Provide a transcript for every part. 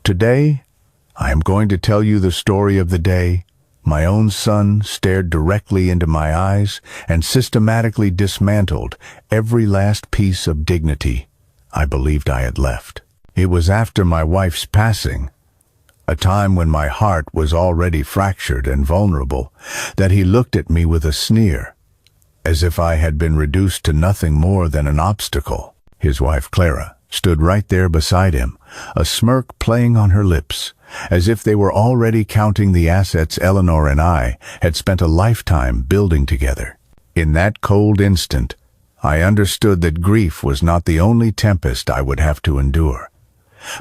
Today, I am going to tell you the story of the day my own son stared directly into my eyes and systematically dismantled every last piece of dignity I believed I had left. It was after my wife's passing, a time when my heart was already fractured and vulnerable, that he looked at me with a sneer, as if I had been reduced to nothing more than an obstacle. His wife, Clara, stood right there beside him, a smirk playing on her lips, as if they were already counting the assets Eleanor and I had spent a lifetime building together. In that cold instant, I understood that grief was not the only tempest I would have to endure.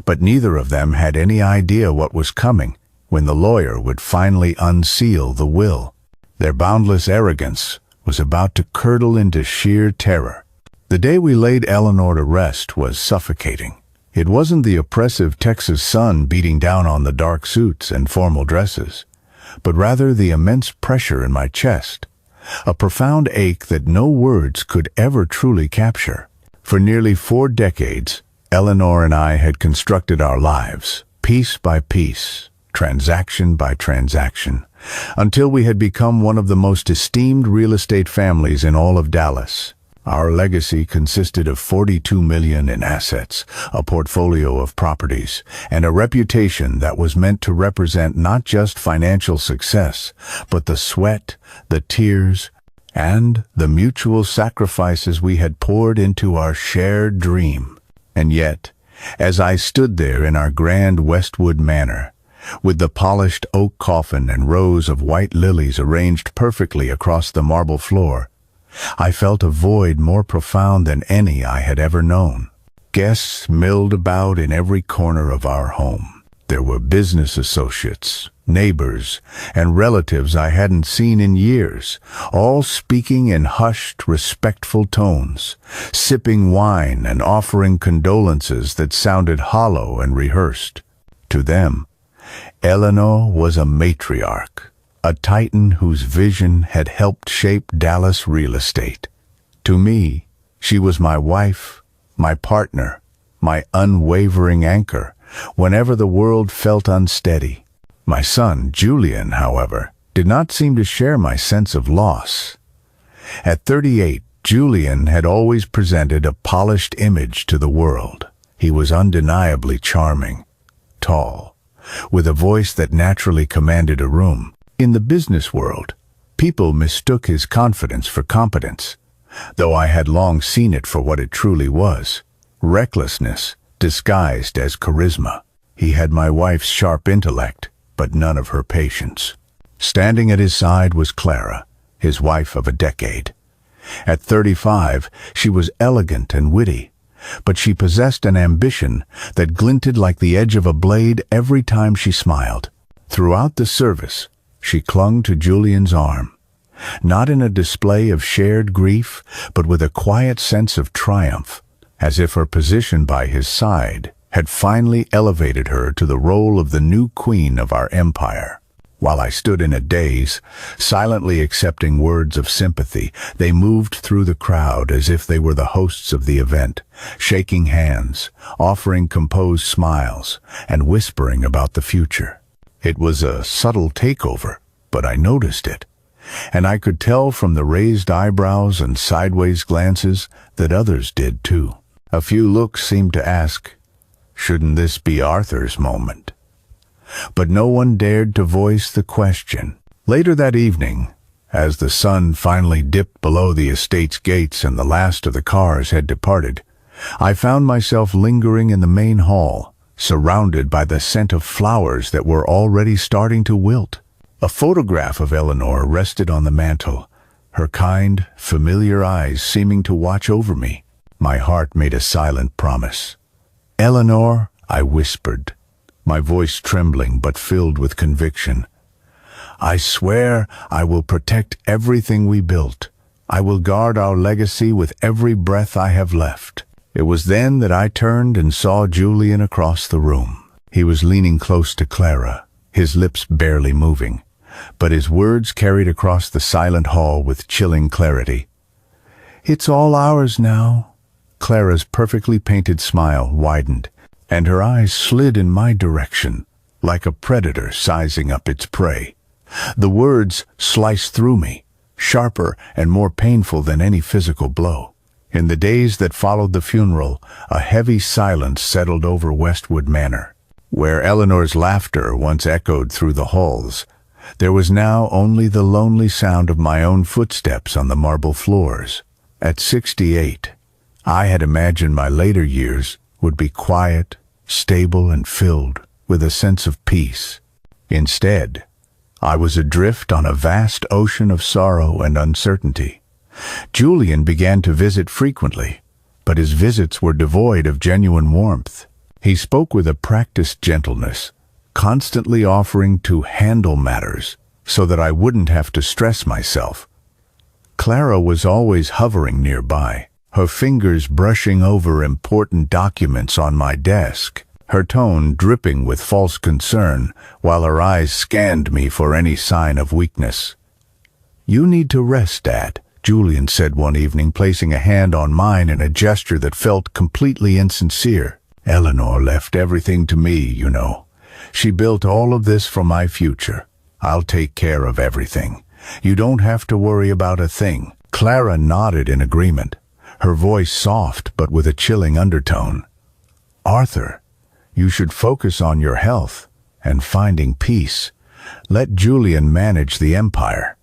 But neither of them had any idea what was coming when the lawyer would finally unseal the will. Their boundless arrogance was about to curdle into sheer terror. The day we laid Eleanor to rest was suffocating. It wasn't the oppressive Texas sun beating down on the dark suits and formal dresses, but rather the immense pressure in my chest, a profound ache that no words could ever truly capture. For nearly 4 decades, Eleanor and I had constructed our lives, piece by piece, transaction by transaction, until we had become one of the most esteemed real estate families in all of Dallas. Our legacy consisted of $42 million in assets, a portfolio of properties, and a reputation that was meant to represent not just financial success, but the sweat, the tears, and the mutual sacrifices we had poured into our shared dream. And yet, as I stood there in our grand Westwood manor, with the polished oak coffin and rows of white lilies arranged perfectly across the marble floor, I felt a void more profound than any I had ever known. Guests milled about in every corner of our home. There were business associates, neighbors, and relatives I hadn't seen in years, all speaking in hushed, respectful tones, sipping wine and offering condolences that sounded hollow and rehearsed. To them, Eleanor was a matriarch, a titan whose vision had helped shape Dallas real estate. To me, she was my wife, my partner, my unwavering anchor, whenever the world felt unsteady. My son, Julian, however, did not seem to share my sense of loss. At 38, Julian had always presented a polished image to the world. He was undeniably charming, tall, with a voice that naturally commanded a room. In the business world, people mistook his confidence for competence, though I had long seen it for what it truly was, recklessness disguised as charisma. He had my wife's sharp intellect, but none of her patience. Standing at his side was Clara, his wife of a decade. At 35, she was elegant and witty, but she possessed an ambition that glinted like the edge of a blade every time she smiled. Throughout the service, she clung to Julian's arm, not in a display of shared grief, but with a quiet sense of triumph, as if her position by his side had finally elevated her to the role of the new queen of our empire. While I stood in a daze, silently accepting words of sympathy, they moved through the crowd as if they were the hosts of the event, shaking hands, offering composed smiles, and whispering about the future. It was a subtle takeover, but I noticed it, and I could tell from the raised eyebrows and sideways glances that others did too. A few looks seemed to ask, "Shouldn't this be Arthur's moment?" But no one dared to voice the question. Later that evening, as the sun finally dipped below the estate's gates and the last of the cars had departed, I found myself lingering in the main hall, surrounded by the scent of flowers that were already starting to wilt. A photograph of Eleanor rested on the mantel, her kind, familiar eyes seeming to watch over me. My heart made a silent promise. "Eleanor," I whispered, my voice trembling but filled with conviction, "I swear I will protect everything we built. I will guard our legacy with every breath I have left." It was then that I turned and saw Julian across the room. He was leaning close to Clara, his lips barely moving, but his words carried across the silent hall with chilling clarity. "It's all ours now." Clara's perfectly painted smile widened. and her eyes slid in my direction, like a predator sizing up its prey. The words sliced through me, sharper and more painful than any physical blow. In the days that followed the funeral, a heavy silence settled over Westwood Manor. Where Eleanor's laughter once echoed through the halls, there was now only the lonely sound of my own footsteps on the marble floors. At 68, I had imagined my later years would be quiet, stable, and filled with a sense of peace. Instead, I was adrift on a vast ocean of sorrow and uncertainty. Julian began to visit frequently, but his visits were devoid of genuine warmth. He spoke with a practiced gentleness, constantly offering to handle matters so that I wouldn't have to stress myself. Clara was always hovering nearby, her fingers brushing over important documents on my desk, her tone dripping with false concern, while her eyes scanned me for any sign of weakness. "You need to rest, Dad," Julian said one evening, placing a hand on mine in a gesture that felt completely insincere. "Eleanor left everything to me, you know. She built all of this for my future. I'll take care of everything. You don't have to worry about a thing." Clara nodded in agreement, her voice soft but with a chilling undertone. "Arthur, you should focus on your health and finding peace. Let Julian manage the empire.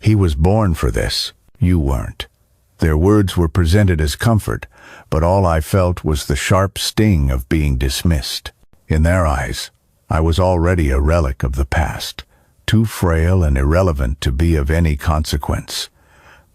He was born for this. You weren't." Their words were presented as comfort, but all I felt was the sharp sting of being dismissed. In their eyes, I was already a relic of the past, too frail and irrelevant to be of any consequence.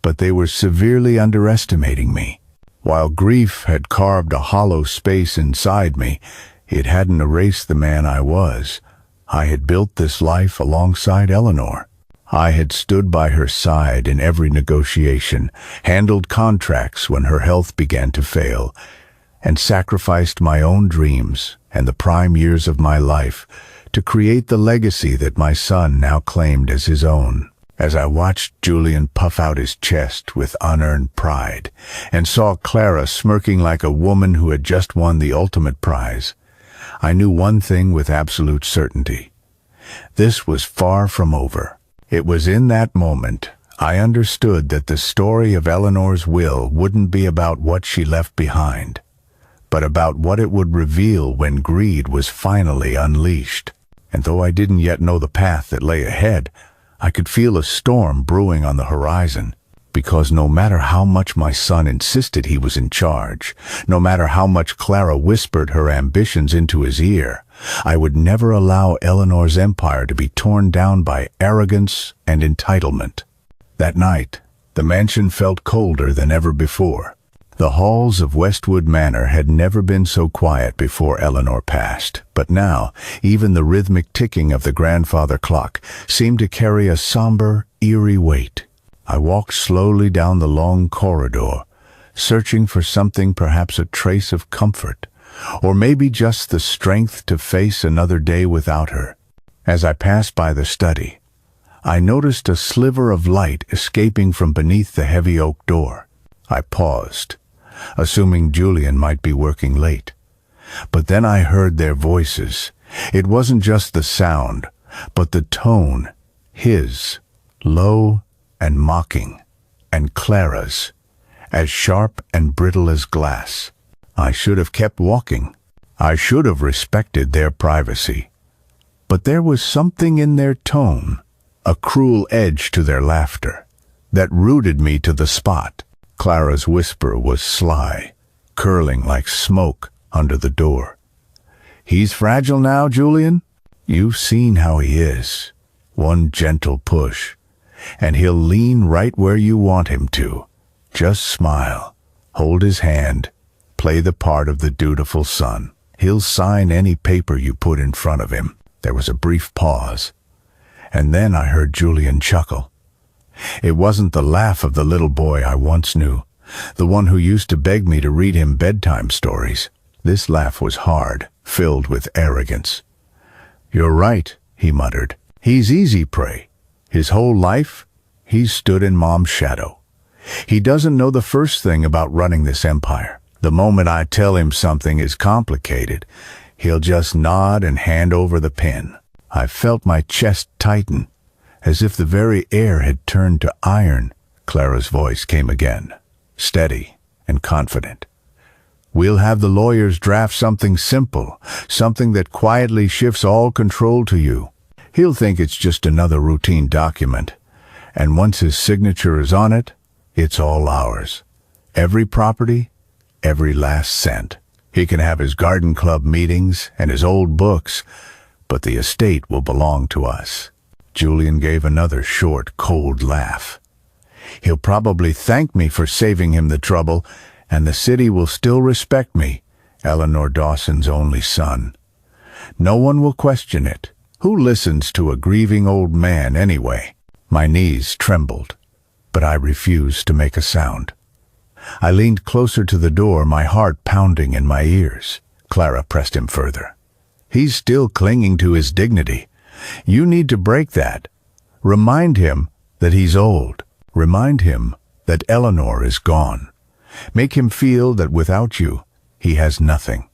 But they were severely underestimating me. While grief had carved a hollow space inside me, it hadn't erased the man I was. I had built this life alongside Eleanor. I had stood by her side in every negotiation, handled contracts when her health began to fail, and sacrificed my own dreams and the prime years of my life to create the legacy that my son now claimed as his own. As I watched Julian puff out his chest with unearned pride and saw Clara smirking like a woman who had just won the ultimate prize, I knew one thing with absolute certainty. This was far from over. It was in that moment I understood that the story of Eleanor's will wouldn't be about what she left behind, but about what it would reveal when greed was finally unleashed. And though I didn't yet know the path that lay ahead, I could feel a storm brewing on the horizon, because no matter how much my son insisted he was in charge, no matter how much Clara whispered her ambitions into his ear, I would never allow Eleanor's empire to be torn down by arrogance and entitlement. That night, the mansion felt colder than ever before. The halls of Westwood Manor had never been so quiet before Eleanor passed, but now even the rhythmic ticking of the grandfather clock seemed to carry a somber, eerie weight. I walked slowly down the long corridor, searching for something, perhaps a trace of comfort, or maybe just the strength to face another day without her. As I passed by the study, I noticed a sliver of light escaping from beneath the heavy oak door. I paused, assuming Julian might be working late. But then I heard their voices. It wasn't just the sound, but the tone, his, low and mocking, and Clara's, as sharp and brittle as glass. I should have kept walking. I should have respected their privacy. But there was something in their tone, a cruel edge to their laughter, that rooted me to the spot. Clara's whisper was sly, curling like smoke under the door. "He's fragile now, Julian. You've seen how he is. One gentle push, and he'll lean right where you want him to. Just smile, hold his hand, play the part of the dutiful son. He'll sign any paper you put in front of him." There was a brief pause, and then I heard Julian chuckle. It wasn't the laugh of the little boy I once knew, the one who used to beg me to read him bedtime stories. This laugh was hard, filled with arrogance. "You're right," he muttered. "He's easy prey. His whole life, he's stood in Mom's shadow. He doesn't know the first thing about running this empire. The moment I tell him something is complicated, he'll just nod and hand over the pen. I felt my chest tighten, as if the very air had turned to iron. Clara's voice came again, steady and confident. We'll have the lawyers draft something simple, something that quietly shifts all control to you. He'll think it's just another routine document, and once his signature is on it, it's all ours. Every property, every last cent. He can have his garden club meetings and his old books, but the estate will belong to us. Julian gave another short, cold laugh. He'll probably thank me for saving him the trouble, and the city will still respect me, Eleanor Dawson's only son. No one will question it. Who listens to a grieving old man anyway? My knees trembled, but I refused to make a sound. I leaned closer to the door, my heart pounding in my ears. Clara pressed him further. He's still clinging to his dignity. You need to break that. Remind him that he's old. Remind him that Eleanor is gone. Make him feel that without you, he has nothing.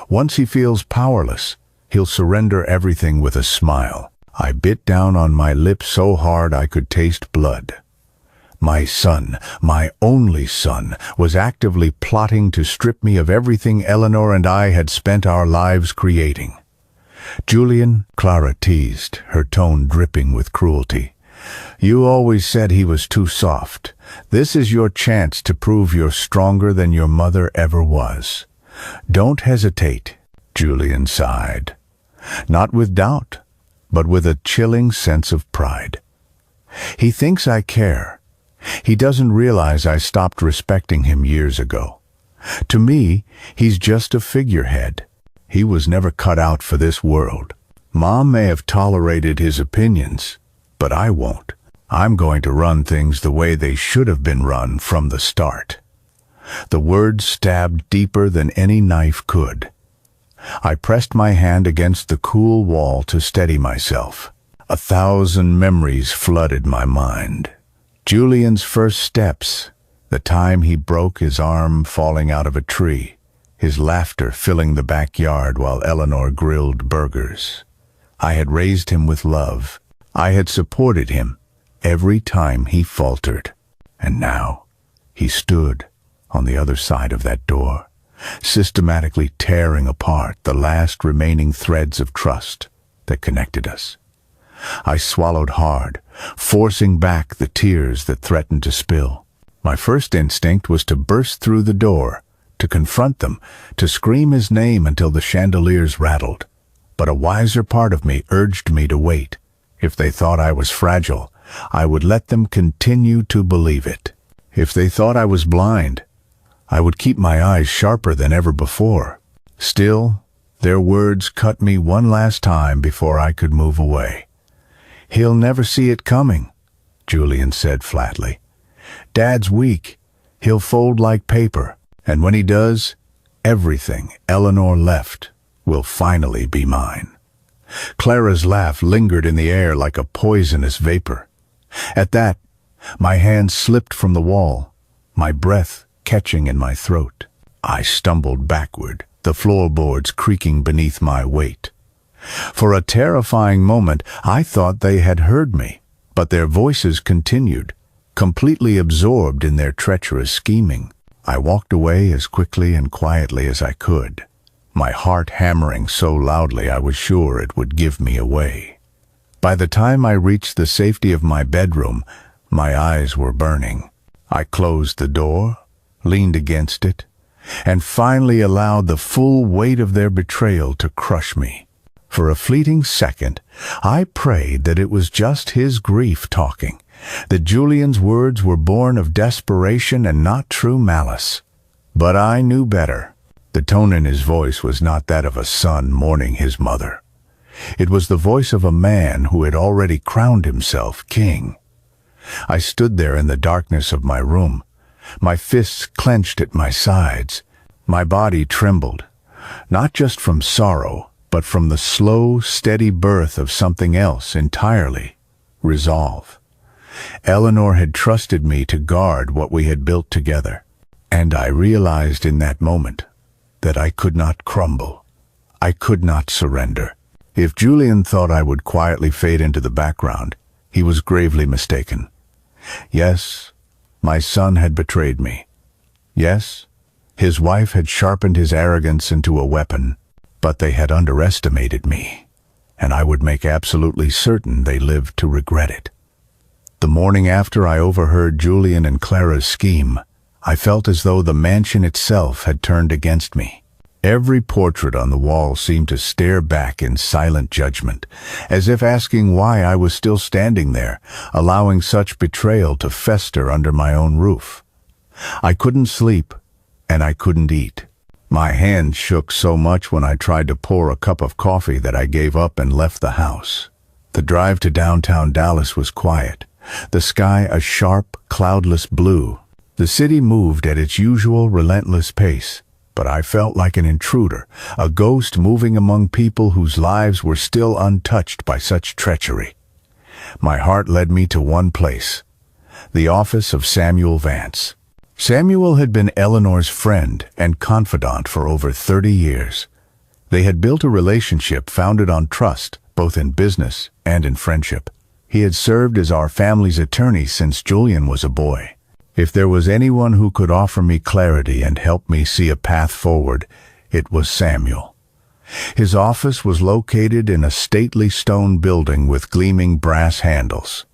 Once he feels powerless, he'll surrender everything with a smile. I bit down on my lips so hard I could taste blood. My son, my only son, was actively plotting to strip me of everything Eleanor and I had spent our lives creating. Julian, Clara teased, her tone dripping with cruelty. You always said he was too soft. This is your chance to prove you're stronger than your mother ever was. Don't hesitate, Julian sighed. Not with doubt, but with a chilling sense of pride. He thinks I care. He doesn't realize I stopped respecting him years ago. To me, he's just a figurehead. He was never cut out for this world. Mom may have tolerated his opinions, but I won't. I'm going to run things the way they should have been run from the start. The words stabbed deeper than any knife could. I pressed my hand against the cool wall to steady myself. 1,000 memories flooded my mind. Julian's first steps, the time he broke his arm falling out of a tree, his laughter filling the backyard while Eleanor grilled burgers. I had raised him with love. I had supported him every time he faltered. And now he stood on the other side of that door, systematically tearing apart the last remaining threads of trust that connected us. I swallowed hard, forcing back the tears that threatened to spill. My first instinct was to burst through the door, to confront them, to scream his name until the chandeliers rattled. But a wiser part of me urged me to wait. If they thought I was fragile, I would let them continue to believe it. If they thought I was blind, I would keep my eyes sharper than ever before. Still, their words cut me one last time before I could move away. He'll never see it coming, Julian said flatly. Dad's weak. He'll fold like paper, and when he does, everything Eleanor left will finally be mine. Clara's laugh lingered in the air like a poisonous vapor. At that, my hand slipped from the wall, my breath catching in my throat. I stumbled backward, the floorboards creaking beneath my weight. For a terrifying moment, I thought they had heard me, but their voices continued, completely absorbed in their treacherous scheming. I walked away as quickly and quietly as I could, my heart hammering so loudly I was sure it would give me away. By the time I reached the safety of my bedroom, my eyes were burning. I closed the door, leaned against it, and finally allowed the full weight of their betrayal to crush me. For a fleeting second, I prayed that it was just his grief talking, that Julian's words were born of desperation and not true malice. But I knew better. The tone in his voice was not that of a son mourning his mother. It was the voice of a man who had already crowned himself king. I stood there in the darkness of my room, my fists clenched at my sides. My body trembled, not just from sorrow, but from the slow, steady birth of something else entirely, resolve. Eleanor had trusted me to guard what we had built together. And I realized in that moment that I could not crumble. I could not surrender. If Julian thought I would quietly fade into the background, he was gravely mistaken. Yes, my son had betrayed me. Yes, his wife had sharpened his arrogance into a weapon, but they had underestimated me, and I would make absolutely certain they lived to regret it. The morning after I overheard Julian and Clara's scheme, I felt as though the mansion itself had turned against me. Every portrait on the wall seemed to stare back in silent judgment, as if asking why I was still standing there, allowing such betrayal to fester under my own roof. I couldn't sleep, and I couldn't eat. My hands shook so much when I tried to pour a cup of coffee that I gave up and left the house. The drive to downtown Dallas was quiet, the sky a sharp, cloudless blue. The city moved at its usual relentless pace, but I felt like an intruder, a ghost moving among people whose lives were still untouched by such treachery. My heart led me to one place, the office of Samuel Vance. Samuel had been Eleanor's friend and confidant for over 30 years. They had built a relationship founded on trust, both in business and in friendship. He had served as our family's attorney since Julian was a boy. If there was anyone who could offer me clarity and help me see a path forward, it was Samuel. His office was located in a stately stone building with gleaming brass handles.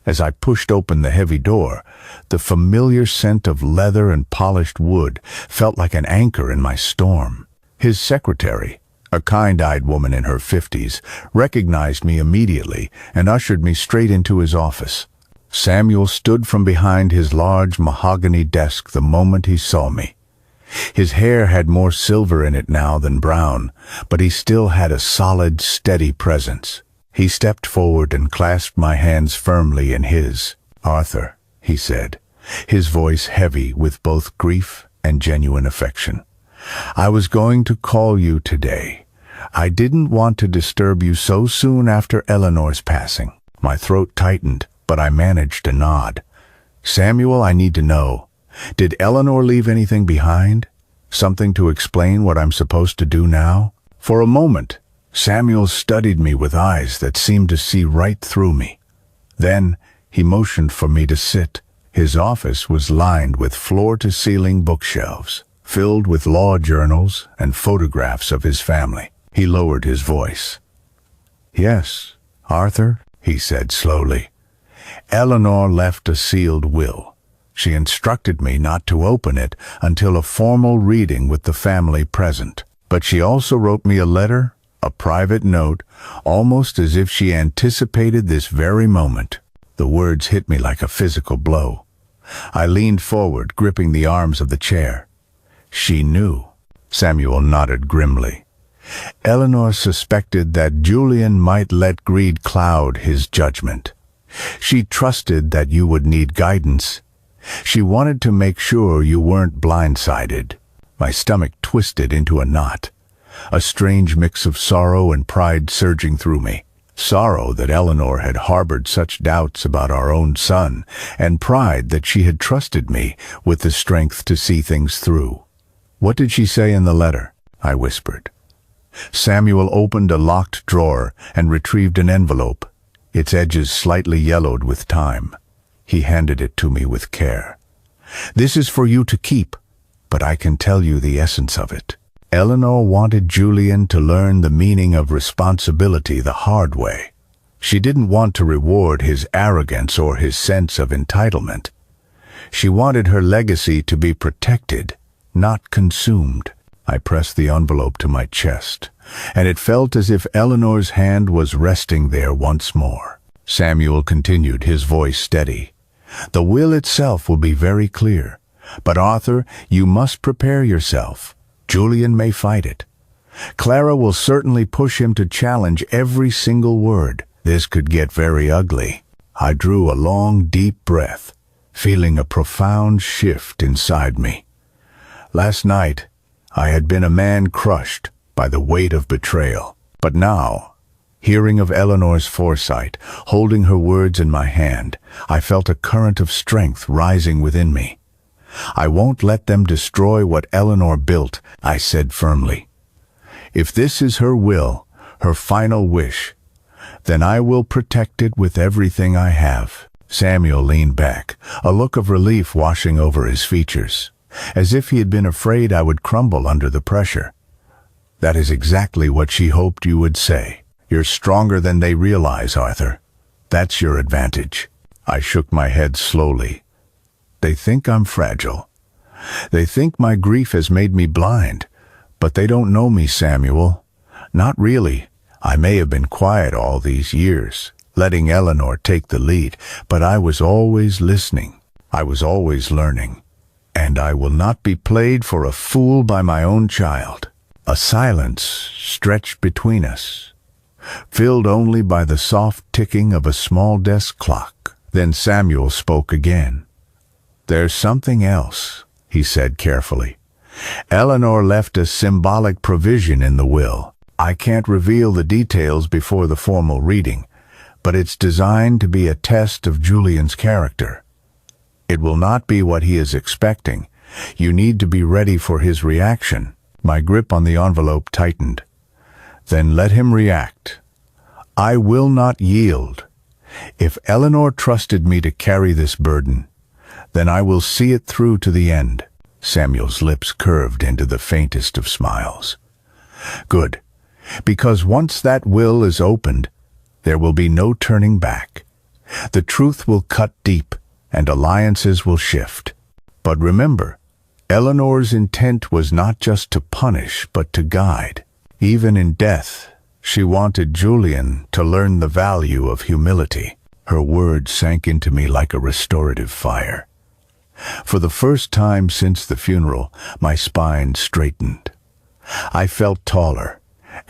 As I pushed open the heavy door, the familiar scent of leather and polished wood felt like an anchor in my storm. His secretary, a kind-eyed woman in her 50s, recognized me immediately and ushered me straight into his office. Samuel stood from behind his large mahogany desk the moment he saw me. His hair had more silver in it now than brown, but he still had a solid, steady presence. He stepped forward and clasped my hands firmly in his. "Arthur," he said, his voice heavy with both grief and genuine affection. "I was going to call you today. I didn't want to disturb you so soon after Eleanor's passing." My throat tightened, but I managed to nod. "Samuel, I need to know. Did Eleanor leave anything behind? Something to explain what I'm supposed to do now?" For a moment, Samuel studied me with eyes that seemed to see right through me. Then he motioned for me to sit. His office was lined with floor-to-ceiling bookshelves, filled with law journals and photographs of his family. He lowered his voice. "Yes, Arthur," he said slowly. "Eleanor left a sealed will. She instructed me not to open it until a formal reading with the family present. But she also wrote me a letter, a private note, almost as if she anticipated this very moment." The words hit me like a physical blow. I leaned forward, gripping the arms of the chair. "She knew." Samuel nodded grimly. "Eleanor suspected that Julian might let greed cloud his judgment. She trusted that you would need guidance. She wanted to make sure you weren't blindsided." My stomach twisted into a knot, a strange mix of sorrow and pride surging through me. Sorrow that Eleanor had harbored such doubts about our own son, and pride that she had trusted me with the strength to see things through. "What did she say in the letter?" I whispered. Samuel opened a locked drawer and retrieved an envelope, its edges slightly yellowed with time. He handed it to me with care. "This is for you to keep, but I can tell you the essence of it. Eleanor wanted Julian to learn the meaning of responsibility the hard way. She didn't want to reward his arrogance or his sense of entitlement. She wanted her legacy to be protected, not consumed." I pressed the envelope to my chest, and it felt as if Eleanor's hand was resting there once more. Samuel continued, his voice steady. "The will itself will be very clear, but Arthur, you must prepare yourself. Julian may fight it. Clara will certainly push him to challenge every single word. This could get very ugly." I drew a long, deep breath, feeling a profound shift inside me. Last night, I had been a man crushed by the weight of betrayal. But now, hearing of Eleanor's foresight, holding her words in my hand, I felt a current of strength rising within me. I won't let them destroy what Eleanor built, I said firmly. If this is her will, her final wish, then I will protect it with everything I have. Samuel leaned back, a look of relief washing over his features, as if he had been afraid I would crumble under the pressure. That is exactly what she hoped you would say. You're stronger than they realize, Arthur. That's your advantage. I shook my head slowly. They think I'm fragile. They think my grief has made me blind. But they don't know me, Samuel. Not really. I may have been quiet all these years, letting Eleanor take the lead, but I was always listening. I was always learning. And I will not be played for a fool by my own child. A silence stretched between us, filled only by the soft ticking of a small desk clock. Then Samuel spoke again. There's something else, he said carefully. Eleanor left a symbolic provision in the will. I can't reveal the details before the formal reading, but it's designed to be a test of Julian's character. It will not be what he is expecting. You need to be ready for his reaction. My grip on the envelope tightened. Then let him react. I will not yield. If Eleanor trusted me to carry this burden, then I will see it through to the end. Samuel's lips curved into the faintest of smiles. Good, because once that will is opened, there will be no turning back. The truth will cut deep, and alliances will shift. But remember, Eleanor's intent was not just to punish, but to guide. Even in death, she wanted Julian to learn the value of humility. Her words sank into me like a restorative fire. For the first time since the funeral, my spine straightened. I felt taller,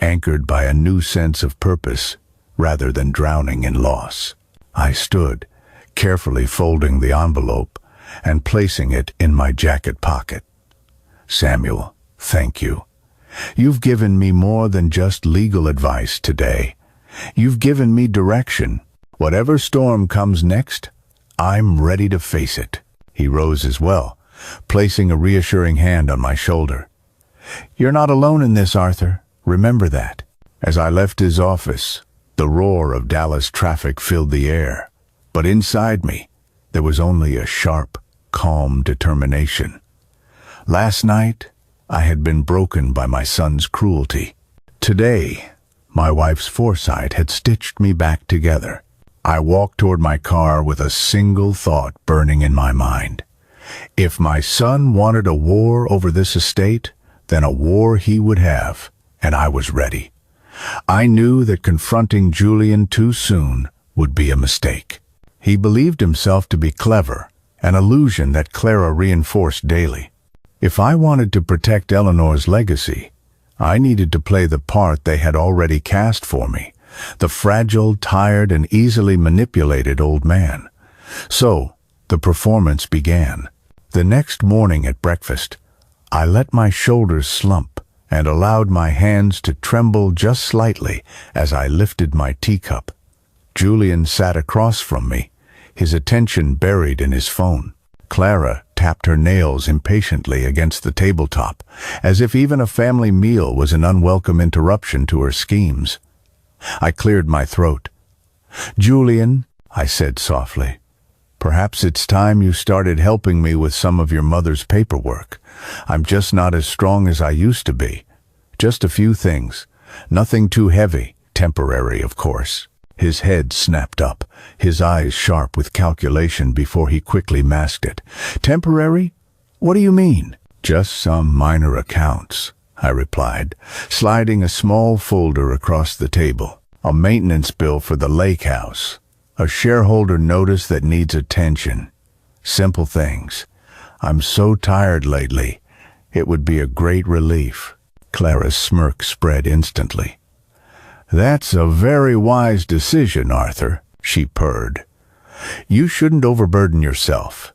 anchored by a new sense of purpose, rather than drowning in loss. I stood, carefully folding the envelope and placing it in my jacket pocket. Samuel, thank you. You've given me more than just legal advice today. You've given me direction. Whatever storm comes next, I'm ready to face it. He rose as well, placing a reassuring hand on my shoulder. You're not alone in this, Arthur. Remember that. As I left his office, the roar of Dallas traffic filled the air. But inside me, there was only a sharp, calm determination. Last night, I had been broken by my son's cruelty. Today, my wife's foresight had stitched me back together. I walked toward my car with a single thought burning in my mind. If my son wanted a war over this estate, then a war he would have, and I was ready. I knew that confronting Julian too soon would be a mistake. He believed himself to be clever, an illusion that Clara reinforced daily. If I wanted to protect Eleanor's legacy, I needed to play the part they had already cast for me, the fragile, tired, and easily manipulated old man. So, the performance began. The next morning at breakfast, I let my shoulders slump and allowed my hands to tremble just slightly as I lifted my teacup. Julian sat across from me, his attention buried in his phone. Clara tapped her nails impatiently against the tabletop, as if even a family meal was an unwelcome interruption to her schemes. I cleared my throat. Julian, I said softly, perhaps it's time you started helping me with some of your mother's paperwork. I'm just not as strong as I used to be. Just a few things. Nothing too heavy. Temporary, of course. His head snapped up, his eyes sharp with calculation before he quickly masked it. Temporary? What do you mean? Just some minor accounts, I replied, sliding a small folder across the table. A maintenance bill for the lake house. A shareholder notice that needs attention. Simple things. I'm so tired lately. It would be a great relief. Clara's smirk spread instantly. That's a very wise decision, Arthur, she purred. You shouldn't overburden yourself.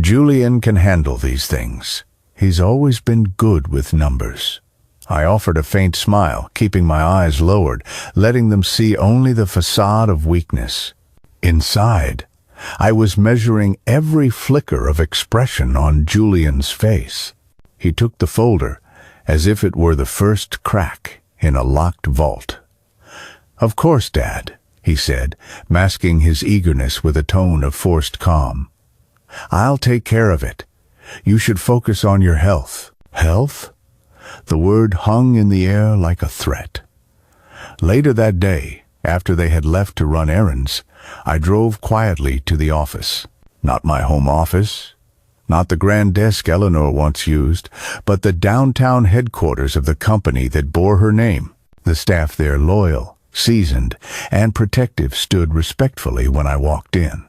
Julian can handle these things. He's always been good with numbers. I offered a faint smile, keeping my eyes lowered, letting them see only the facade of weakness. Inside, I was measuring every flicker of expression on Julian's face. He took the folder as if it were the first crack in a locked vault. "Of course, Dad," he said, masking his eagerness with a tone of forced calm. "I'll take care of it. You should focus on your health." Health? The word hung in the air like a threat. Later that day, after they had left to run errands, I drove quietly to the office. Not my home office, not the grand desk Eleanor once used, but the downtown headquarters of the company that bore her name. The staff there, loyal, seasoned, and protective, stood respectfully when I walked in.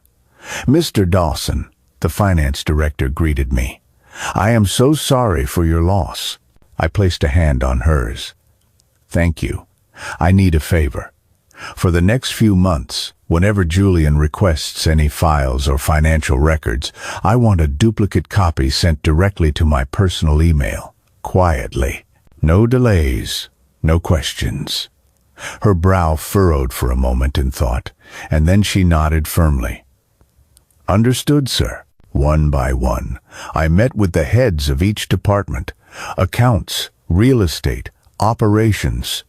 "Mr. Dawson," the finance director greeted me. "I am so sorry for your loss." I placed a hand on hers. "Thank you. I need a favor. For the next few months, whenever Julian requests any files or financial records, I want a duplicate copy sent directly to my personal email, quietly. No delays, no questions." Her brow furrowed for a moment in thought, and then she nodded firmly. "Understood, sir." One by one, I met with the heads of each department: accounts, real estate, operations.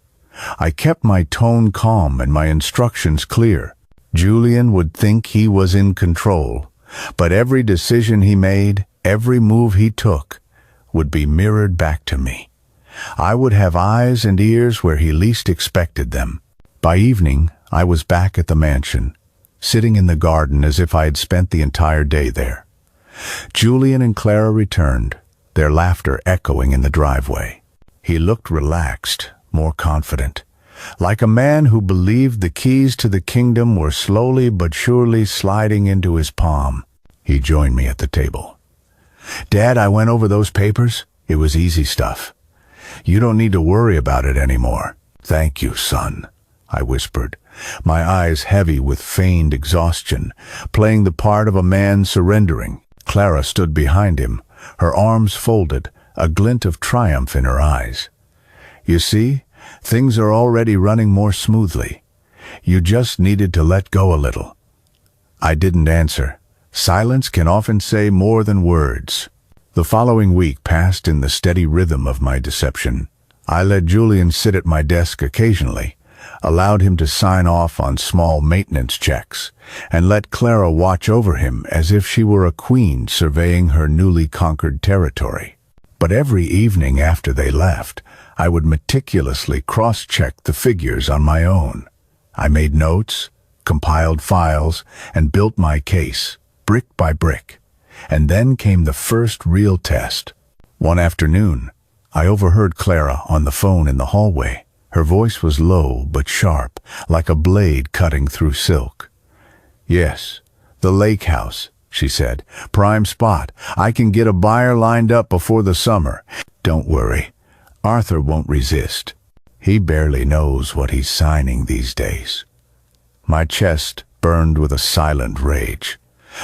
I kept my tone calm and my instructions clear. Julian would think he was in control, but every decision he made, every move he took, would be mirrored back to me. I would have eyes and ears where he least expected them. By evening, I was back at the mansion, sitting in the garden as if I had spent the entire day there. Julian and Clara returned, their laughter echoing in the driveway. He looked relaxed, more confident, like a man who believed the keys to the kingdom were slowly but surely sliding into his palm. He joined me at the table. "Dad, I went over those papers. It was easy stuff. You don't need to worry about it anymore." "Thank you, son," I whispered, my eyes heavy with feigned exhaustion, playing the part of a man surrendering. Clara stood behind him, her arms folded, a glint of triumph in her eyes. "You see, things are already running more smoothly. You just needed to let go a little." I didn't answer. Silence can often say more than words. The following week passed in the steady rhythm of my deception. I let Julian sit at my desk occasionally, allowed him to sign off on small maintenance checks, and let Clara watch over him as if she were a queen surveying her newly conquered territory. But every evening after they left, I would meticulously cross-check the figures on my own. I made notes, compiled files, and built my case, brick by brick. And then came the first real test. One afternoon, I overheard Clara on the phone in the hallway. Her voice was low but sharp, like a blade cutting through silk. "Yes, the lake house," she said. "Prime spot. I can get a buyer lined up before the summer. Don't worry. Arthur won't resist. He barely knows what he's signing these days." My chest burned with a silent rage,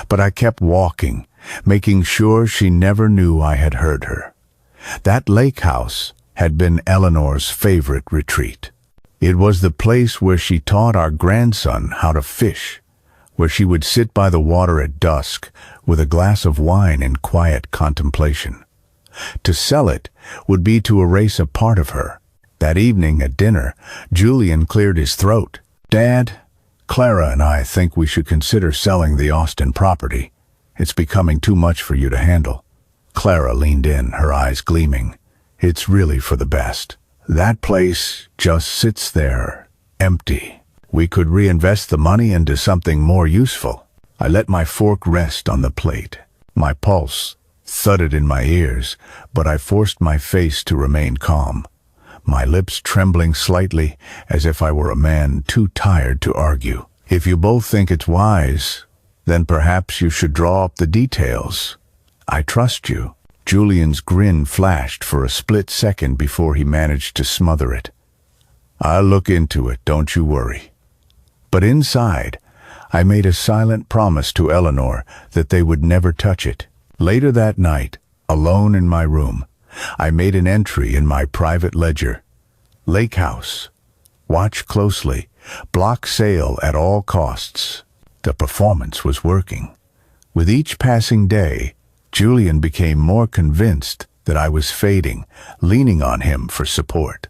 but I kept walking, making sure she never knew I had heard her. That lake house had been Eleanor's favorite retreat. It was the place where she taught our grandson how to fish, where she would sit by the water at dusk with a glass of wine in quiet contemplation. To sell it would be to erase a part of her. That evening at dinner, Julian cleared his throat. "Dad, Clara and I think we should consider selling the Austin property. It's becoming too much for you to handle." Clara leaned in, her eyes gleaming. "It's really for the best. That place just sits there, empty. We could reinvest the money into something more useful." I let my fork rest on the plate. My pulse thudded in my ears, but I forced my face to remain calm, my lips trembling slightly as if I were a man too tired to argue. "If you both think it's wise, then perhaps you should draw up the details. I trust you." Julian's grin flashed for a split second before he managed to smother it. "I'll look into it, don't you worry." But inside, I made a silent promise to Eleanor that they would never touch it. Later that night, alone in my room, I made an entry in my private ledger. "Lake house. Watch closely. Block sale at all costs." The performance was working. With each passing day, Julian became more convinced that I was fading, leaning on him for support.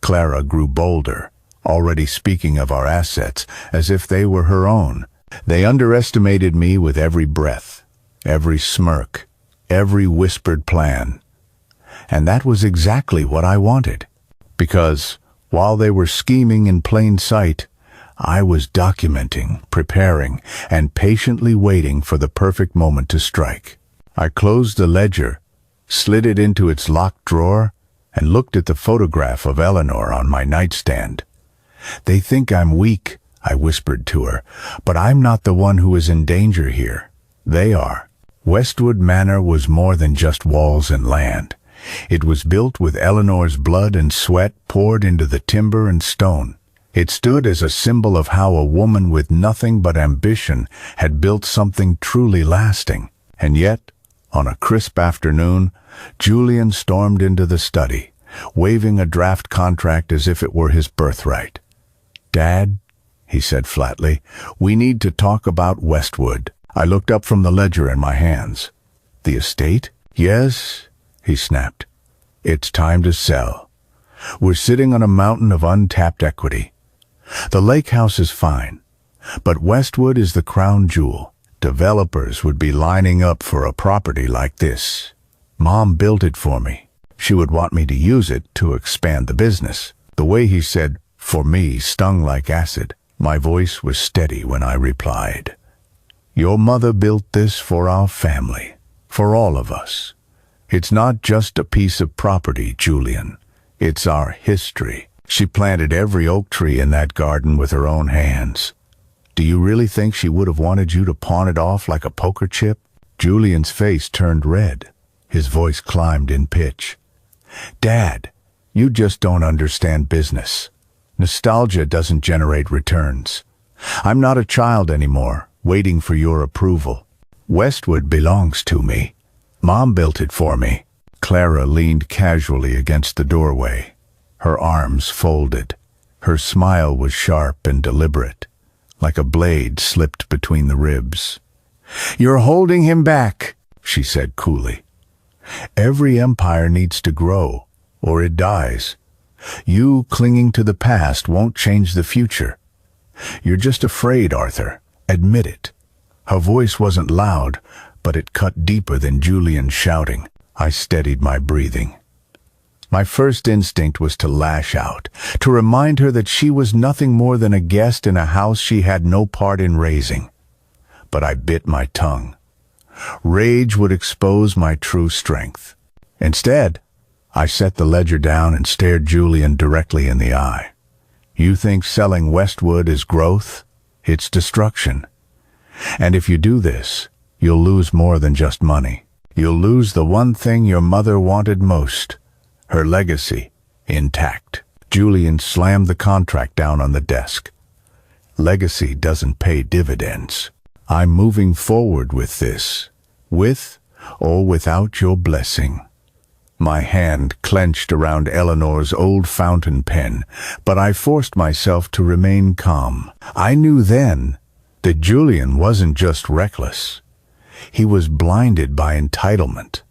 Clara grew bolder, already speaking of our assets as if they were her own. They underestimated me with every breath, every smirk, every whispered plan. And that was exactly what I wanted. Because, while they were scheming in plain sight, I was documenting, preparing, and patiently waiting for the perfect moment to strike. I closed the ledger, slid it into its locked drawer, and looked at the photograph of Eleanor on my nightstand. "They think I'm weak," I whispered to her, "but I'm not the one who is in danger here. They are." Westwood Manor was more than just walls and land. It was built with Eleanor's blood and sweat poured into the timber and stone. It stood as a symbol of how a woman with nothing but ambition had built something truly lasting. And yet, on a crisp afternoon, Julian stormed into the study, waving a draft contract as if it were his birthright. "Dad," he said flatly, "we need to talk about Westwood." I looked up from the ledger in my hands. "The estate?" "Yes," he snapped. "It's time to sell. We're sitting on a mountain of untapped equity. The lake house is fine, but Westwood is the crown jewel. Developers would be lining up for a property like this. Mom built it for me. She would want me to use it to expand the business." The way he said "for me" stung like acid. My voice was steady when I replied, "Your mother built this for our family, for all of us. It's not just a piece of property, Julian. It's our history. She planted every oak tree in that garden with her own hands. Do you really think she would have wanted you to pawn it off like a poker chip?" Julian's face turned red. His voice climbed in pitch. "Dad, you just don't understand business. Nostalgia doesn't generate returns. I'm not a child anymore, waiting for your approval. Westwood belongs to me. Mom built it for me." Clara leaned casually against the doorway, her arms folded. Her smile was sharp and deliberate, like a blade slipped between the ribs. "You're holding him back," she said coolly. "Every empire needs to grow, or it dies. You clinging to the past won't change the future. You're just afraid, Arthur. Admit it." Her voice wasn't loud, but it cut deeper than Julian's shouting. I steadied my breathing. My first instinct was to lash out, to remind her that she was nothing more than a guest in a house she had no part in raising. But I bit my tongue. Rage would expose my true strength. Instead, I set the ledger down and stared Julian directly in the eye. "You think selling Westwood is growth? It's destruction. And if you do this, you'll lose more than just money. You'll lose the one thing your mother wanted most, her legacy, intact." Julian slammed the contract down on the desk. "Legacy doesn't pay dividends. I'm moving forward with this, with or without your blessing." My hand clenched around Eleanor's old fountain pen, but I forced myself to remain calm. I knew then that Julian wasn't just reckless. He was blinded by entitlement,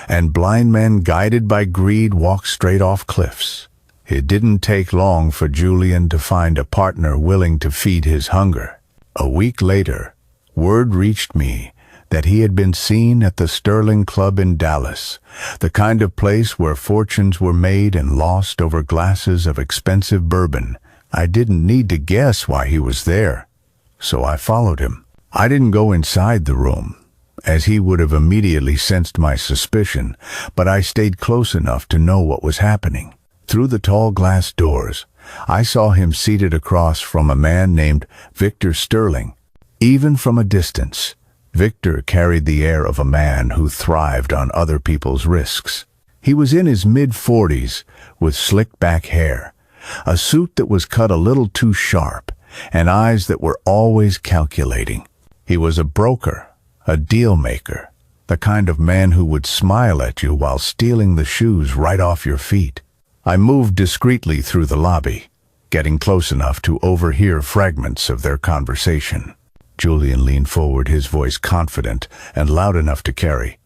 and blind men guided by greed walk straight off cliffs. It didn't take long for Julian to find a partner willing to feed his hunger. A week later, word reached me that he had been seen at the Sterling Club in Dallas, the kind of place where fortunes were made and lost over glasses of expensive bourbon. I didn't need to guess why he was there, so I followed him. I didn't go inside the room, as he would have immediately sensed my suspicion, but I stayed close enough to know what was happening. Through the tall glass doors, I saw him seated across from a man named Victor Sterling. Even from a distance, Victor carried the air of a man who thrived on other people's risks. He was in his mid-40s, with slicked-back hair, a suit that was cut a little too sharp, and eyes that were always calculating. He was a broker, a deal-maker, the kind of man who would smile at you while stealing the shoes right off your feet. I moved discreetly through the lobby, getting close enough to overhear fragments of their conversation. Julian leaned forward, his voice confident and loud enough to carry.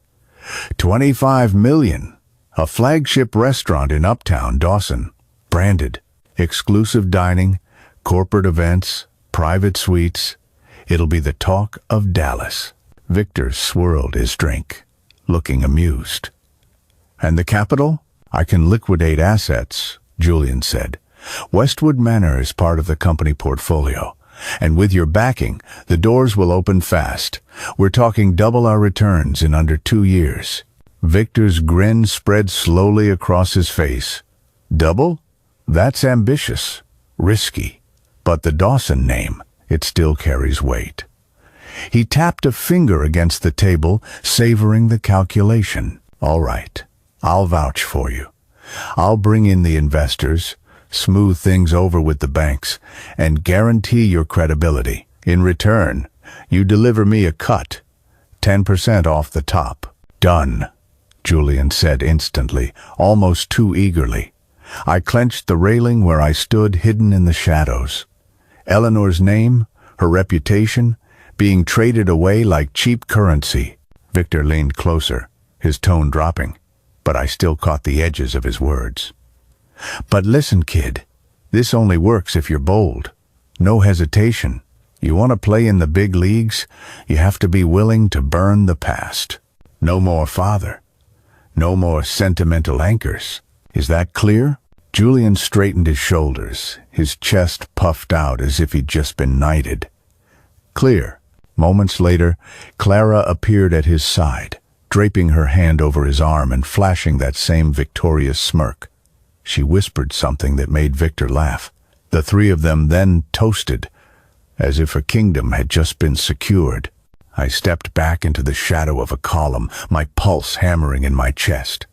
25 million. A flagship restaurant in Uptown Dawson. Branded. Exclusive dining, corporate events, private suites. It'll be the talk of Dallas. Victor swirled his drink, looking amused. And the capital? I can liquidate assets, Julian said. Westwood Manor is part of the company portfolio. And with your backing, the doors will open fast. We're talking double our returns in under 2 years. Victor's grin spread slowly across his face. Double? That's ambitious. Risky. But the Dawson name, it still carries weight. He tapped a finger against the table, savoring the calculation. All right. I'll vouch for you. I'll bring in the investors, smooth things over with the banks, and guarantee your credibility. In return, you deliver me a cut, 10% off the top. Done, Julian said instantly, almost too eagerly. I clenched the railing where I stood hidden in the shadows. Eleanor's name, her reputation, being traded away like cheap currency. Victor leaned closer, his tone dropping, but I still caught the edges of his words. But listen, kid, this only works if you're bold. No hesitation. You want to play in the big leagues, you have to be willing to burn the past. No more father. No more sentimental anchors. Is that clear? Julian straightened his shoulders, his chest puffed out as if he'd just been knighted. Clear. Moments later, Clara appeared at his side, draping her hand over his arm and flashing that same victorious smirk. She whispered something that made Victor laugh. The three of them then toasted, as if a kingdom had just been secured. I stepped back into the shadow of a column, my pulse hammering in my chest.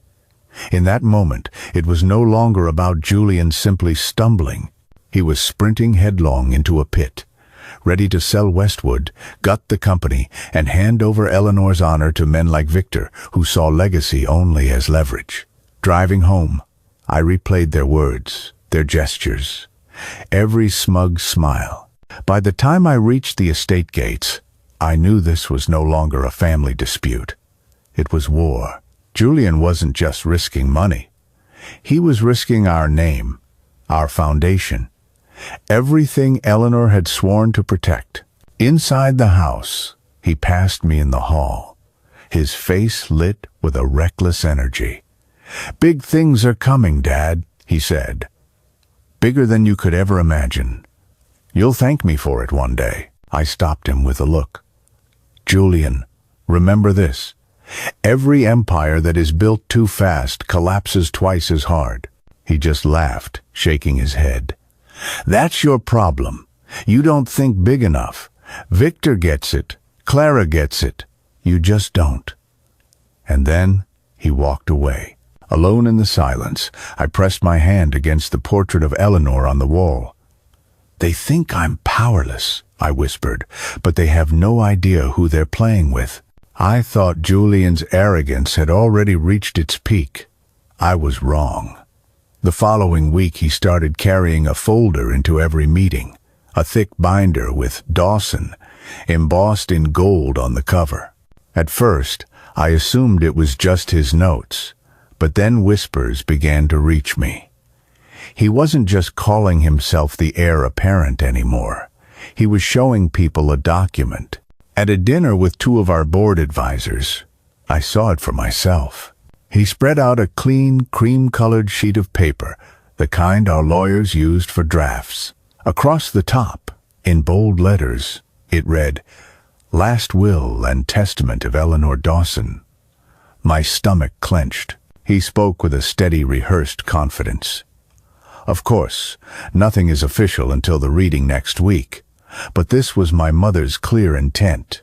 In that moment, it was no longer about Julian simply stumbling. He was sprinting headlong into a pit, ready to sell Westwood, gut the company, and hand over Eleanor's honor to men like Victor, who saw legacy only as leverage. Driving home, I replayed their words, their gestures, every smug smile. By the time I reached the estate gates, I knew this was no longer a family dispute. It was war. Julian wasn't just risking money. He was risking our name, our foundation, everything Eleanor had sworn to protect. Inside the house, he passed me in the hall, his face lit with a reckless energy. "Big things are coming, Dad," he said. "Bigger than you could ever imagine. You'll thank me for it one day." I stopped him with a look. "Julian, remember this. Every empire that is built too fast collapses twice as hard." He just laughed, shaking his head. "That's your problem. You don't think big enough. Victor gets it. Clara gets it. You just don't." And then he walked away. Alone in the silence, I pressed my hand against the portrait of Eleanor on the wall. "They think I'm powerless," I whispered, "but they have no idea who they're playing with." I thought Julian's arrogance had already reached its peak. I was wrong. The following week he started carrying a folder into every meeting, a thick binder with Dawson embossed in gold on the cover. At first, I assumed it was just his notes, but then whispers began to reach me. He wasn't just calling himself the heir apparent anymore. He was showing people a document. At a dinner with two of our board advisors, I saw it for myself. He spread out a clean, cream-colored sheet of paper, the kind our lawyers used for drafts. Across the top, in bold letters, it read, "Last Will and Testament of Eleanor Dawson." My stomach clenched. He spoke with a steady, rehearsed confidence. Of course, nothing is official until the reading next week, but this was my mother's clear intent.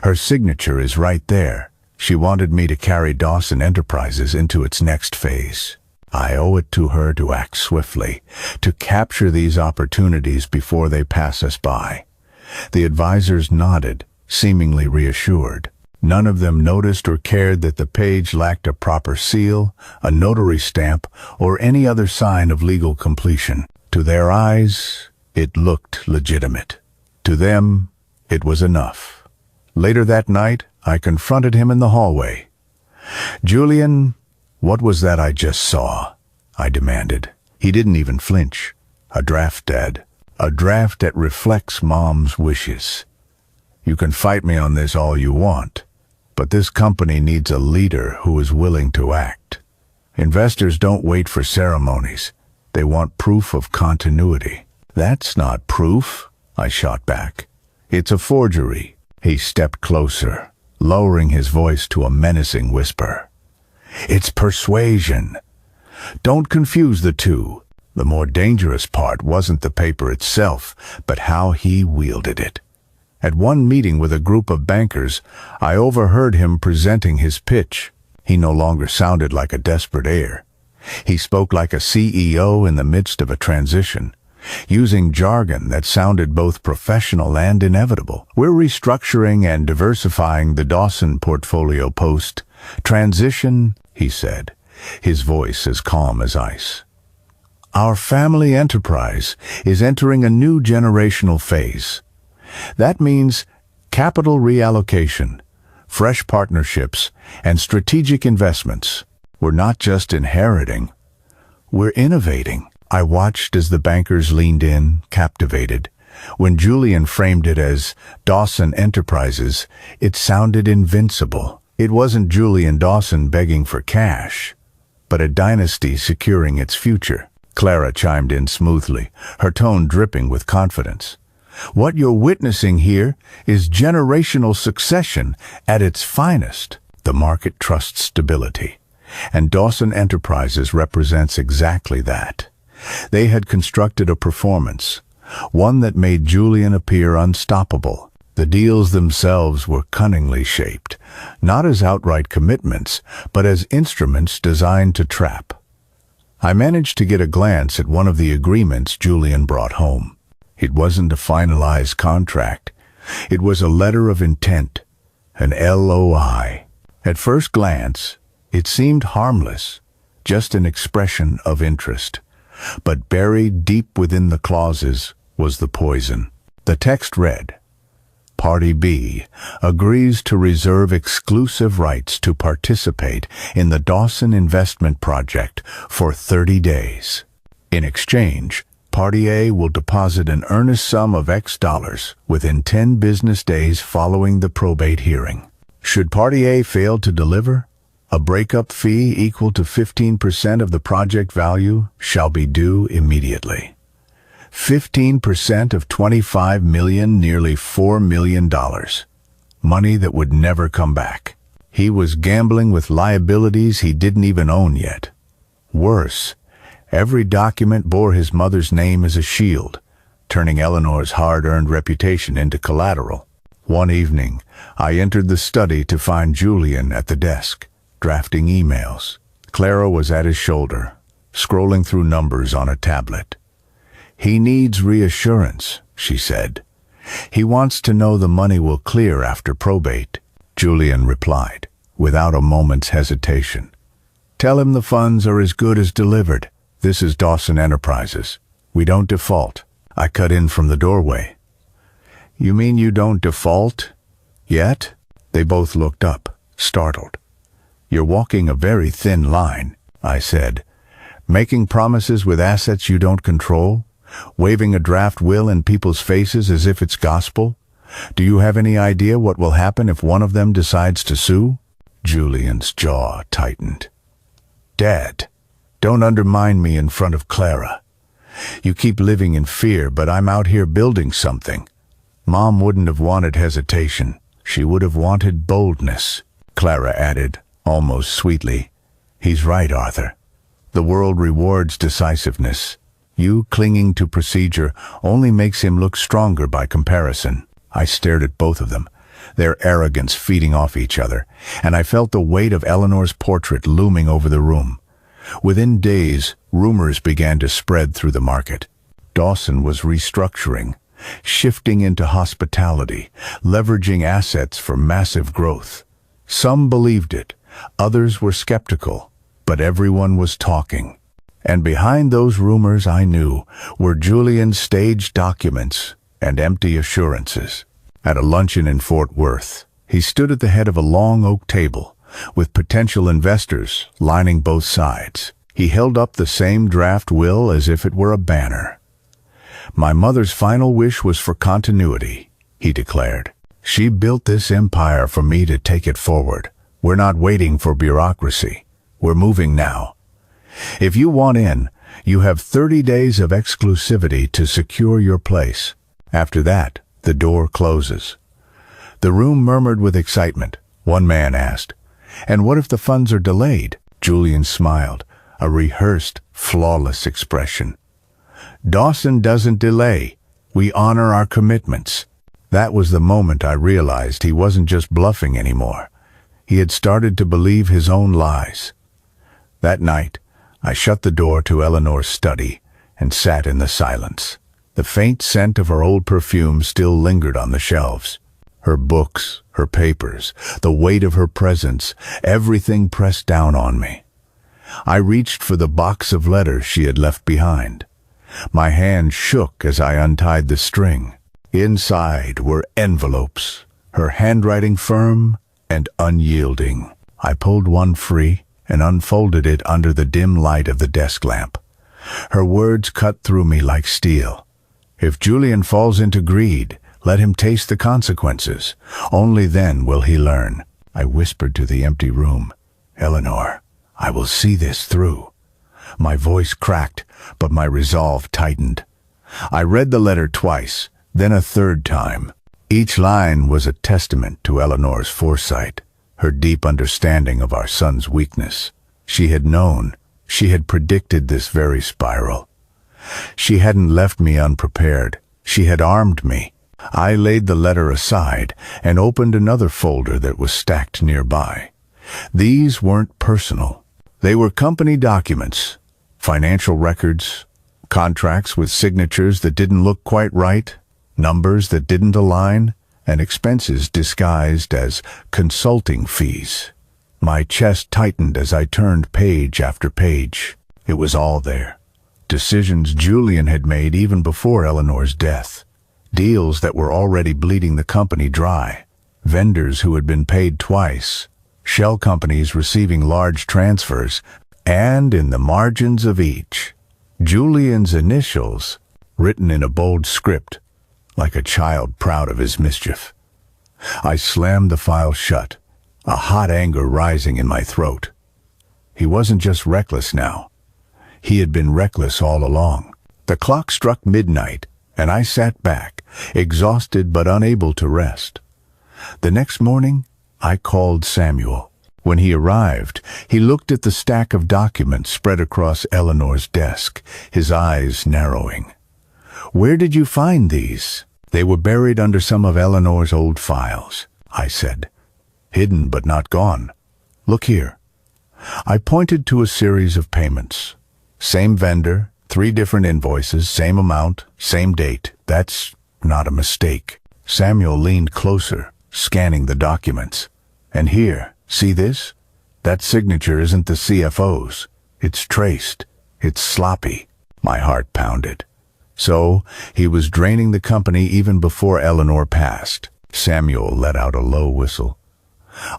Her signature is right there. She wanted me to carry Dawson Enterprises into its next phase. I owe it to her to act swiftly, to capture these opportunities before they pass us by. The advisors nodded, seemingly reassured. None of them noticed or cared that the page lacked a proper seal, a notary stamp, or any other sign of legal completion. To their eyes, it looked legitimate. To them, It was enough. Later that night, I confronted him in the hallway. "Julian, what was that I just saw?" I demanded. He didn't even flinch. "A draft, Dad. A draft that reflects Mom's wishes. You can fight me on this all you want, but this company needs a leader who is willing to act. Investors don't wait for ceremonies. They want proof of continuity." "That's not proof," I shot back. "It's a forgery." He stepped closer, lowering his voice to a menacing whisper. "It's persuasion. Don't confuse the two. The more dangerous part wasn't the paper itself, but how he wielded it." At one meeting with a group of bankers, I overheard him presenting his pitch. He no longer sounded like a desperate heir. He spoke like a CEO in the midst of a transition, using jargon that sounded both professional and inevitable. "We're restructuring and diversifying the Dawson portfolio post transition," he said, his voice as calm as ice. "Our family enterprise is entering a new generational phase. That means capital reallocation, fresh partnerships, and strategic investments. We're not just inheriting, we're innovating." I watched as the bankers leaned in, captivated. When Julian framed it as Dawson Enterprises, it sounded invincible. It wasn't Julian Dawson begging for cash, but a dynasty securing its future. Clara chimed in smoothly, her tone dripping with confidence. "What you're witnessing here is generational succession at its finest." The market trusts stability, and Dawson Enterprises represents exactly that. They had constructed a performance, one that made Julian appear unstoppable. The deals themselves were cunningly shaped, not as outright commitments, but as instruments designed to trap. I managed to get a glance at one of the agreements Julian brought home. It wasn't a finalized contract. It was a letter of intent, an LOI. At first glance, it seemed harmless, just an expression of interest. But buried deep within the clauses was the poison. The text read, "Party B agrees to reserve exclusive rights to participate in the Dawson investment project for 30 days. In exchange, Party A will deposit an earnest sum of X dollars within 10 business days following the probate hearing. Should Party A fail to deliver, a breakup fee equal to 15% of the project value shall be due immediately. 15% of $25 million, nearly $4 million. Money that would never come back." He was gambling with liabilities he didn't even own yet. Worse, every document bore his mother's name as a shield, turning Eleanor's hard-earned reputation into collateral. One evening, I entered the study to find Julian at the desk, drafting emails. Clara was at his shoulder, scrolling through numbers on a tablet. "He needs reassurance," she said. "He wants to know the money will clear after probate." Julian replied, without a moment's hesitation. "Tell him the funds are as good as delivered. This is Dawson Enterprises. We don't default." I cut in from the doorway. "You mean you don't default? Yet?" They both looked up, startled. "You're walking a very thin line," I said. "Making promises with assets you don't control? Waving a draft will in people's faces as if it's gospel? Do you have any idea what will happen if one of them decides to sue?" Julian's jaw tightened. "Dad, don't undermine me in front of Clara. You keep living in fear, but I'm out here building something. Mom wouldn't have wanted hesitation. She would have wanted boldness." Clara added, almost sweetly, "He's right, Arthur. The world rewards decisiveness. You clinging to procedure only makes him look stronger by comparison." I stared at both of them, their arrogance feeding off each other, and I felt the weight of Eleanor's portrait looming over the room. Within days, rumors began to spread through the market. Dawson was restructuring, shifting into hospitality, leveraging assets for massive growth. Some believed it, others were skeptical, but everyone was talking. And behind those rumors, I knew, were Julian's staged documents and empty assurances. At a luncheon in Fort Worth, he stood at the head of a long oak table, with potential investors lining both sides. He held up the same draft will as if it were a banner. "My mother's final wish was for continuity," he declared. "She built this empire for me to take it forward. We're not waiting for bureaucracy. We're moving now. If you want in, you have 30 days of exclusivity to secure your place. After that, the door closes." The room murmured with excitement. One man asked, "And what if the funds are delayed?" Julian smiled, a rehearsed, flawless expression. "Dawson doesn't delay. We honor our commitments." That was the moment I realized he wasn't just bluffing anymore. He had started to believe his own lies. That night, I shut the door to Eleanor's study and sat in the silence. The faint scent of her old perfume still lingered on the shelves. Her books, her papers, the weight of her presence, everything pressed down on me. I reached for the box of letters she had left behind. My hand shook as I untied the string. Inside were envelopes, her handwriting firm and unyielding. I pulled one free and unfolded it under the dim light of the desk lamp. Her words cut through me like steel. "If Julian falls into greed, let him taste the consequences. Only then will he learn." I whispered to the empty room, "Eleanor, I will see this through." My voice cracked, but my resolve tightened. I read the letter twice, then a third time. Each line was a testament to Eleanor's foresight, her deep understanding of our son's weakness. She had known, she had predicted this very spiral. She hadn't left me unprepared. She had armed me. I laid the letter aside and opened another folder that was stacked nearby. These weren't personal. They were company documents, financial records, contracts with signatures that didn't look quite right, numbers that didn't align, and expenses disguised as consulting fees. My chest tightened as I turned page after page. It was all there. Decisions Julian had made even before Eleanor's death. Deals that were already bleeding the company dry. Vendors who had been paid twice. Shell companies receiving large transfers. And in the margins of each, Julian's initials, written in a bold script, like a child proud of his mischief. I slammed the file shut, a hot anger rising in my throat. He wasn't just reckless now. He had been reckless all along. The clock struck midnight, and I sat back, exhausted but unable to rest. The next morning, I called Samuel. When he arrived, he looked at the stack of documents spread across Eleanor's desk, his eyes narrowing. "Where did you find these?" "They were buried under some of Eleanor's old files," I said. "Hidden but not gone. Look here." I pointed to a series of payments. Same vendor, 3 different invoices, same amount, same date. That's not a mistake. Samuel leaned closer, scanning the documents. "And here, see this? That signature isn't the CFO's. It's traced. It's sloppy." My heart pounded. So, he was draining the company even before Eleanor passed. Samuel let out a low whistle.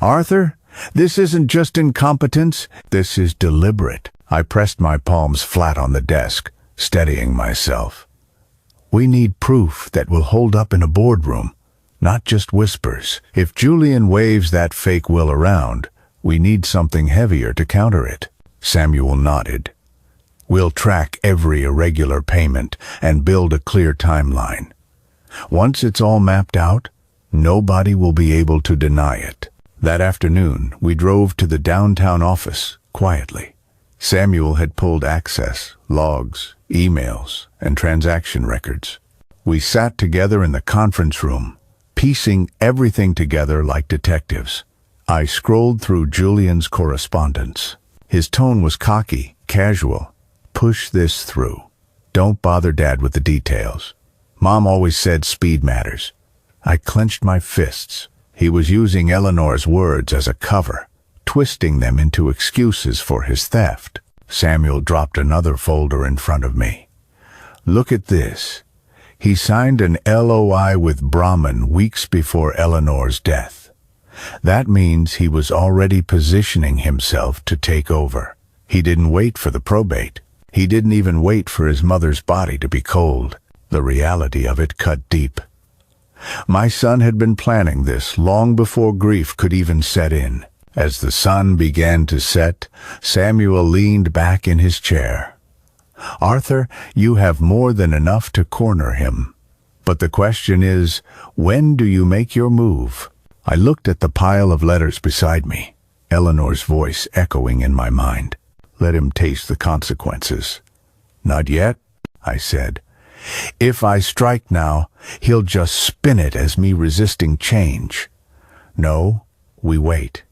"Arthur, this isn't just incompetence, this is deliberate." I pressed my palms flat on the desk, steadying myself. "We need proof that will hold up in a boardroom, not just whispers. If Julian waves that fake will around, we need something heavier to counter it." Samuel nodded. "We'll track every irregular payment and build a clear timeline. Once it's all mapped out, nobody will be able to deny it." That afternoon, we drove to the downtown office, quietly. Samuel had pulled access, logs, emails, and transaction records. We sat together in the conference room, piecing everything together like detectives. I scrolled through Julian's correspondence. His tone was cocky, casual. "Push this through. Don't bother Dad with the details. Mom always said speed matters." I clenched my fists. He was using Eleanor's words as a cover, twisting them into excuses for his theft. Samuel dropped another folder in front of me. "Look at this." He signed an LOI with Brahman weeks before Eleanor's death. That means he was already positioning himself to take over. He didn't wait for the probate. He didn't even wait for his mother's body to be cold. The reality of it cut deep. My son had been planning this long before grief could even set in. As the sun began to set, Samuel leaned back in his chair. "Arthur, you have more than enough to corner him. But the question is, when do you make your move?" I looked at the pile of letters beside me, Eleanor's voice echoing in my mind. "Let him taste the consequences." "Not yet," I said. "If I strike now, he'll just spin it as me resisting change." "No, we wait.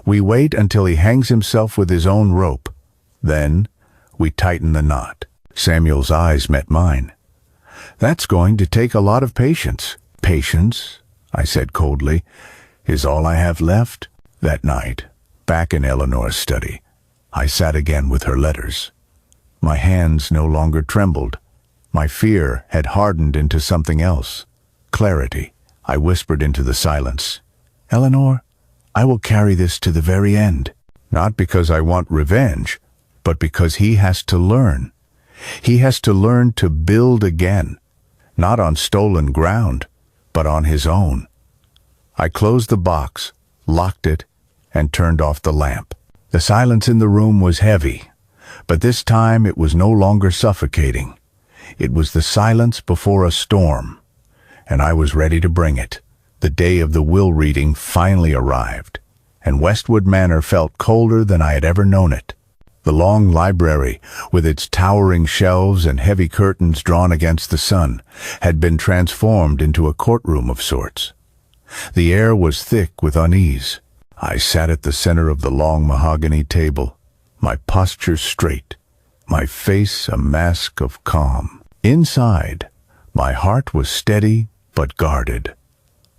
We wait until he hangs himself with his own rope. Then we tighten the knot." Samuel's eyes met mine. "That's going to take a lot of patience." "Patience," I said coldly, "is all I have left." That night, back in Eleanor's study, I sat again with her letters. My hands no longer trembled. My fear had hardened into something else. Clarity. I whispered into the silence. "Eleanor, I will carry this to the very end. Not because I want revenge, but because he has to learn. He has to learn to build again, not on stolen ground, but on his own." I closed the box, locked it, and turned off the lamp. The silence in the room was heavy, but this time it was no longer suffocating. It was the silence before a storm, and I was ready to bring it. The day of the will reading finally arrived, and Westwood Manor felt colder than I had ever known it. The long library, with its towering shelves and heavy curtains drawn against the sun, had been transformed into a courtroom of sorts. The air was thick with unease. I sat at the center of the long mahogany table, my posture straight, my face a mask of calm. Inside, my heart was steady but guarded.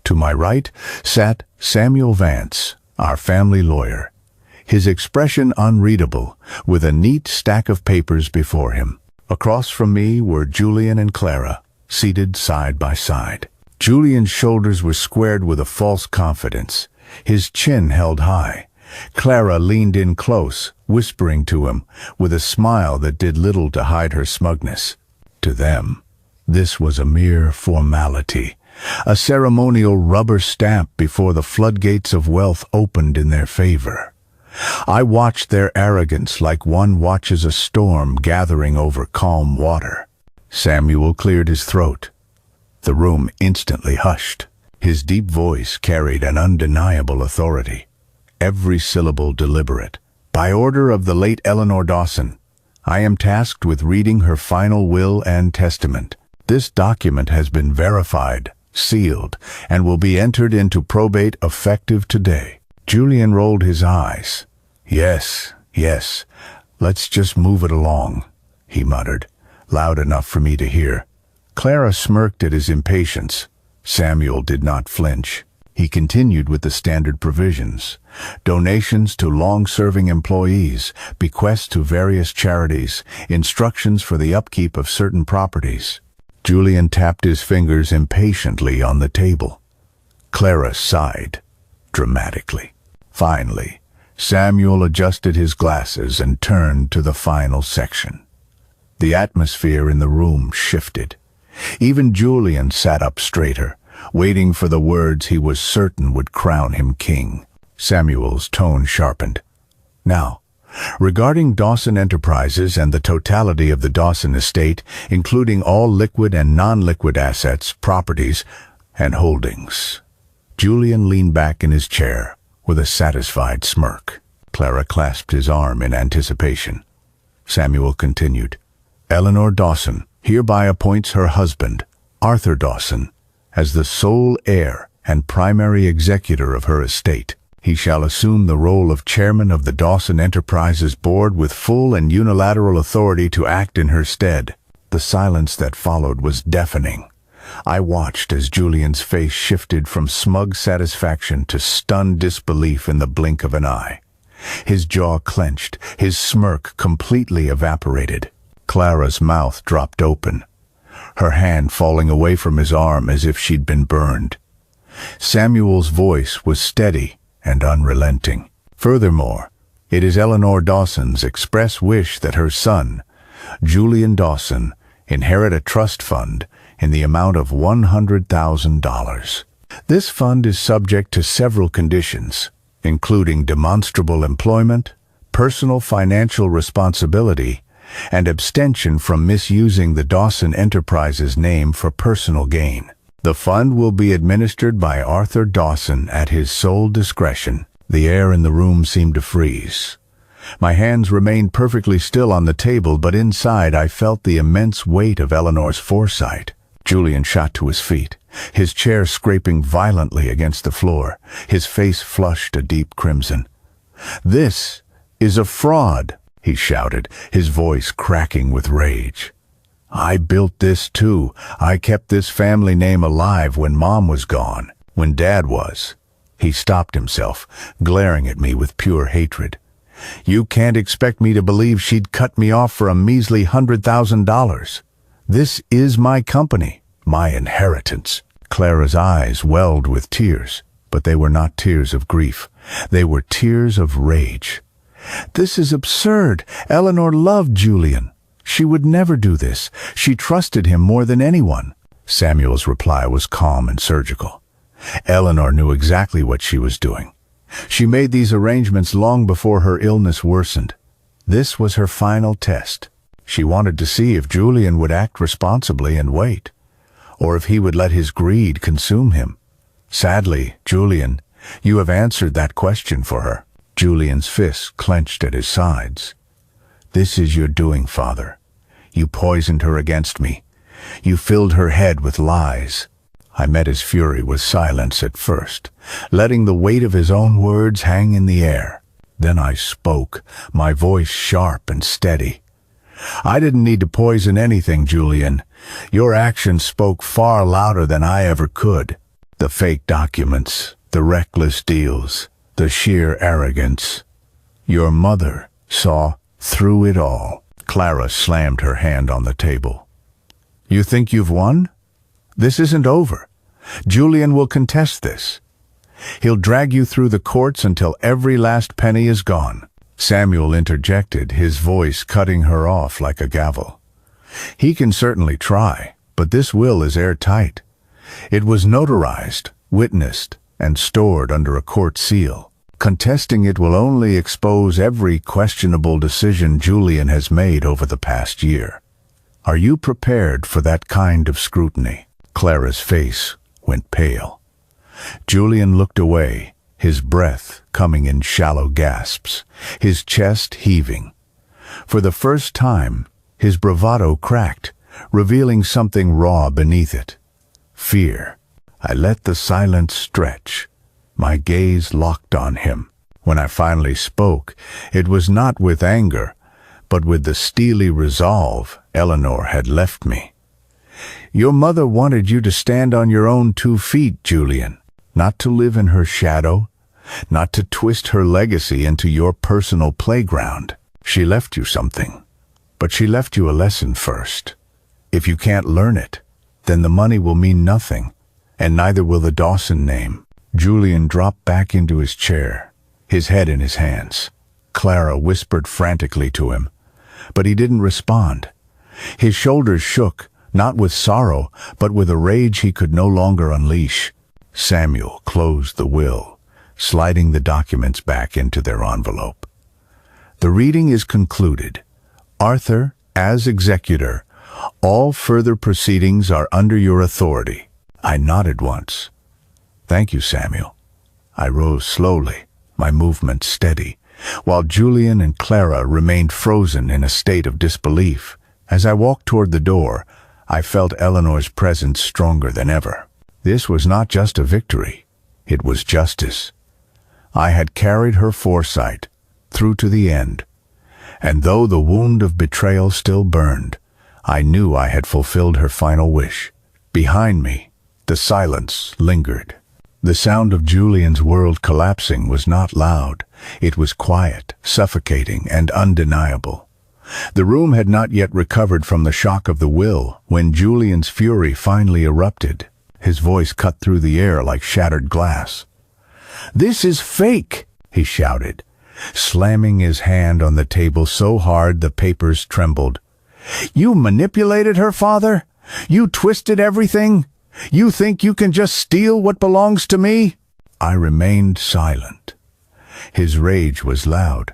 To my right sat Samuel Vance, our family lawyer, his expression unreadable, with a neat stack of papers before him. Across from me were Julian and Clara, seated side by side. Julian's shoulders were squared with a false confidence, his chin held high. Clara leaned in close, whispering to him, with a smile that did little to hide her smugness. To them, this was a mere formality, a ceremonial rubber stamp before the floodgates of wealth opened in their favor. I watched their arrogance like one watches a storm gathering over calm water. Samuel cleared his throat. The room instantly hushed. His deep voice carried an undeniable authority, every syllable deliberate. "By order of the late Eleanor Dawson, I am tasked with reading her final will and testament. This document has been verified, sealed, and will be entered into probate effective today." Julian rolled his eyes. Yes, let's just move it along," he muttered, loud enough for me to hear. Clara smirked at his impatience. Samuel did not flinch. He continued with the standard provisions: donations to long-serving employees, bequests to various charities, instructions for the upkeep of certain properties. Julian tapped his fingers impatiently on the table. Clara sighed dramatically. Finally, Samuel adjusted his glasses and turned to the final section. The atmosphere in the room shifted. Even Julian sat up straighter, waiting for the words he was certain would crown him king. Samuel's tone sharpened. "Now, regarding Dawson Enterprises and the totality of the Dawson estate, including all liquid and non-liquid assets, properties, and holdings." Julian leaned back in his chair with a satisfied smirk. Clara clasped his arm in anticipation. Samuel continued. "Eleanor Dawson hereby appoints her husband, Arthur Dawson, as the sole heir and primary executor of her estate. He shall assume the role of chairman of the Dawson Enterprises board with full and unilateral authority to act in her stead." The silence that followed was deafening. I watched as Julian's face shifted from smug satisfaction to stunned disbelief in the blink of an eye. His jaw clenched, his smirk completely evaporated. Clara's mouth dropped open. her hand falling away from his arm as if she'd been burned. Samuel's voice was steady and unrelenting. Furthermore, it is Eleanor Dawson's express wish that her son, Julian Dawson, inherit a trust fund in the amount of $100,000. This fund is subject to several conditions, including demonstrable employment, personal financial responsibility, and abstention from misusing the Dawson Enterprises name for personal gain. The fund will be administered by Arthur Dawson at his sole discretion. The air in the room seemed to freeze. My hands remained perfectly still on the table, but inside I felt the immense weight of Eleanor's foresight. Julian shot to his feet, his chair scraping violently against the floor, his face flushed a deep crimson. "This is a fraud," he shouted, his voice cracking with rage. "I built this too. I kept this family name alive when Mom was gone, when Dad was." He stopped himself, glaring at me with pure hatred. "You can't expect me to believe she'd cut me off for a measly $100,000. This is my company, my inheritance." Clara's eyes welled with tears, but they were not tears of grief. They were tears of rage. "This is absurd. Eleanor loved Julian. She would never do this. She trusted him more than anyone." Samuel's reply was calm and surgical. Eleanor knew exactly what she was doing. She made these arrangements long before her illness worsened. This was her final test. She wanted to see if Julian would act responsibly and wait, or if he would let his greed consume him. Sadly, Julian, you have answered that question for her. Julian's fists clenched at his sides. "This is your doing, Father. You poisoned her against me. You filled her head with lies." I met his fury with silence at first, letting the weight of his own words hang in the air. Then I spoke, my voice sharp and steady. "I didn't need to poison anything, Julian. Your actions spoke far louder than I ever could. The fake documents, the reckless deals, the sheer arrogance. Your mother saw through it all." Clara slammed her hand on the table. "You think you've won? This isn't over. Julian will contest this. He'll drag you through the courts until every last penny is gone." Samuel interjected, his voice cutting her off like a gavel. "He can certainly try, but this will is airtight. It was notarized, witnessed, and stored under a court seal. Contesting it will only expose every questionable decision Julian has made over the past year. Are you prepared for that kind of scrutiny?" Clara's face went pale. Julian looked away, his breath coming in shallow gasps, his chest heaving. For the first time, his bravado cracked, revealing something raw beneath it. Fear. I let the silence stretch, my gaze locked on him. When I finally spoke, it was not with anger, but with the steely resolve Eleanor had left me. "Your mother wanted you to stand on your own 2 feet, Julian, not to live in her shadow, not to twist her legacy into your personal playground. She left you something, but she left you a lesson first. If you can't learn it, then the money will mean nothing, and neither will the Dawson name." Julian dropped back into his chair, his head in his hands. Clara whispered frantically to him, but he didn't respond. His shoulders shook, not with sorrow, but with a rage he could no longer unleash. Samuel closed the will, sliding the documents back into their envelope. "The reading is concluded. Arthur, as executor, all further proceedings are under your authority." I nodded once. "Thank you, Samuel." I rose slowly, my movements steady, while Julian and Clara remained frozen in a state of disbelief. As I walked toward the door, I felt Eleanor's presence stronger than ever. This was not just a victory, it was justice. I had carried her foresight through to the end, and though the wound of betrayal still burned, I knew I had fulfilled her final wish. Behind me, the silence lingered. The sound of Julian's world collapsing was not loud. It was quiet, suffocating, and undeniable. The room had not yet recovered from the shock of the will when Julian's fury finally erupted. His voice cut through the air like shattered glass. "This is fake!" he shouted, slamming his hand on the table so hard the papers trembled. "You manipulated her, Father? You twisted everything? You think you can just steal what belongs to me?" I remained silent. His rage was loud,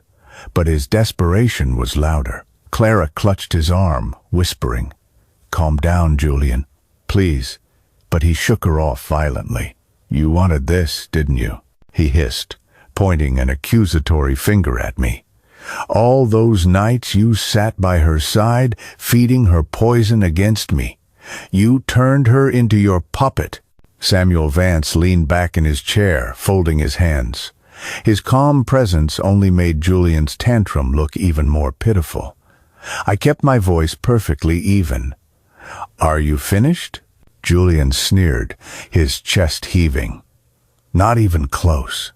but his desperation was louder. Clara clutched his arm, whispering, "Calm down, Julian, please." But he shook her off violently. "You wanted this, didn't you?" he hissed, pointing an accusatory finger at me. "All those nights you sat by her side, feeding her poison against me. You turned her into your puppet." Samuel Vance leaned back in his chair, folding his hands. His calm presence only made Julian's tantrum look even more pitiful. I kept my voice perfectly even. "Are you finished?" Julian sneered, his chest heaving. "Not even close."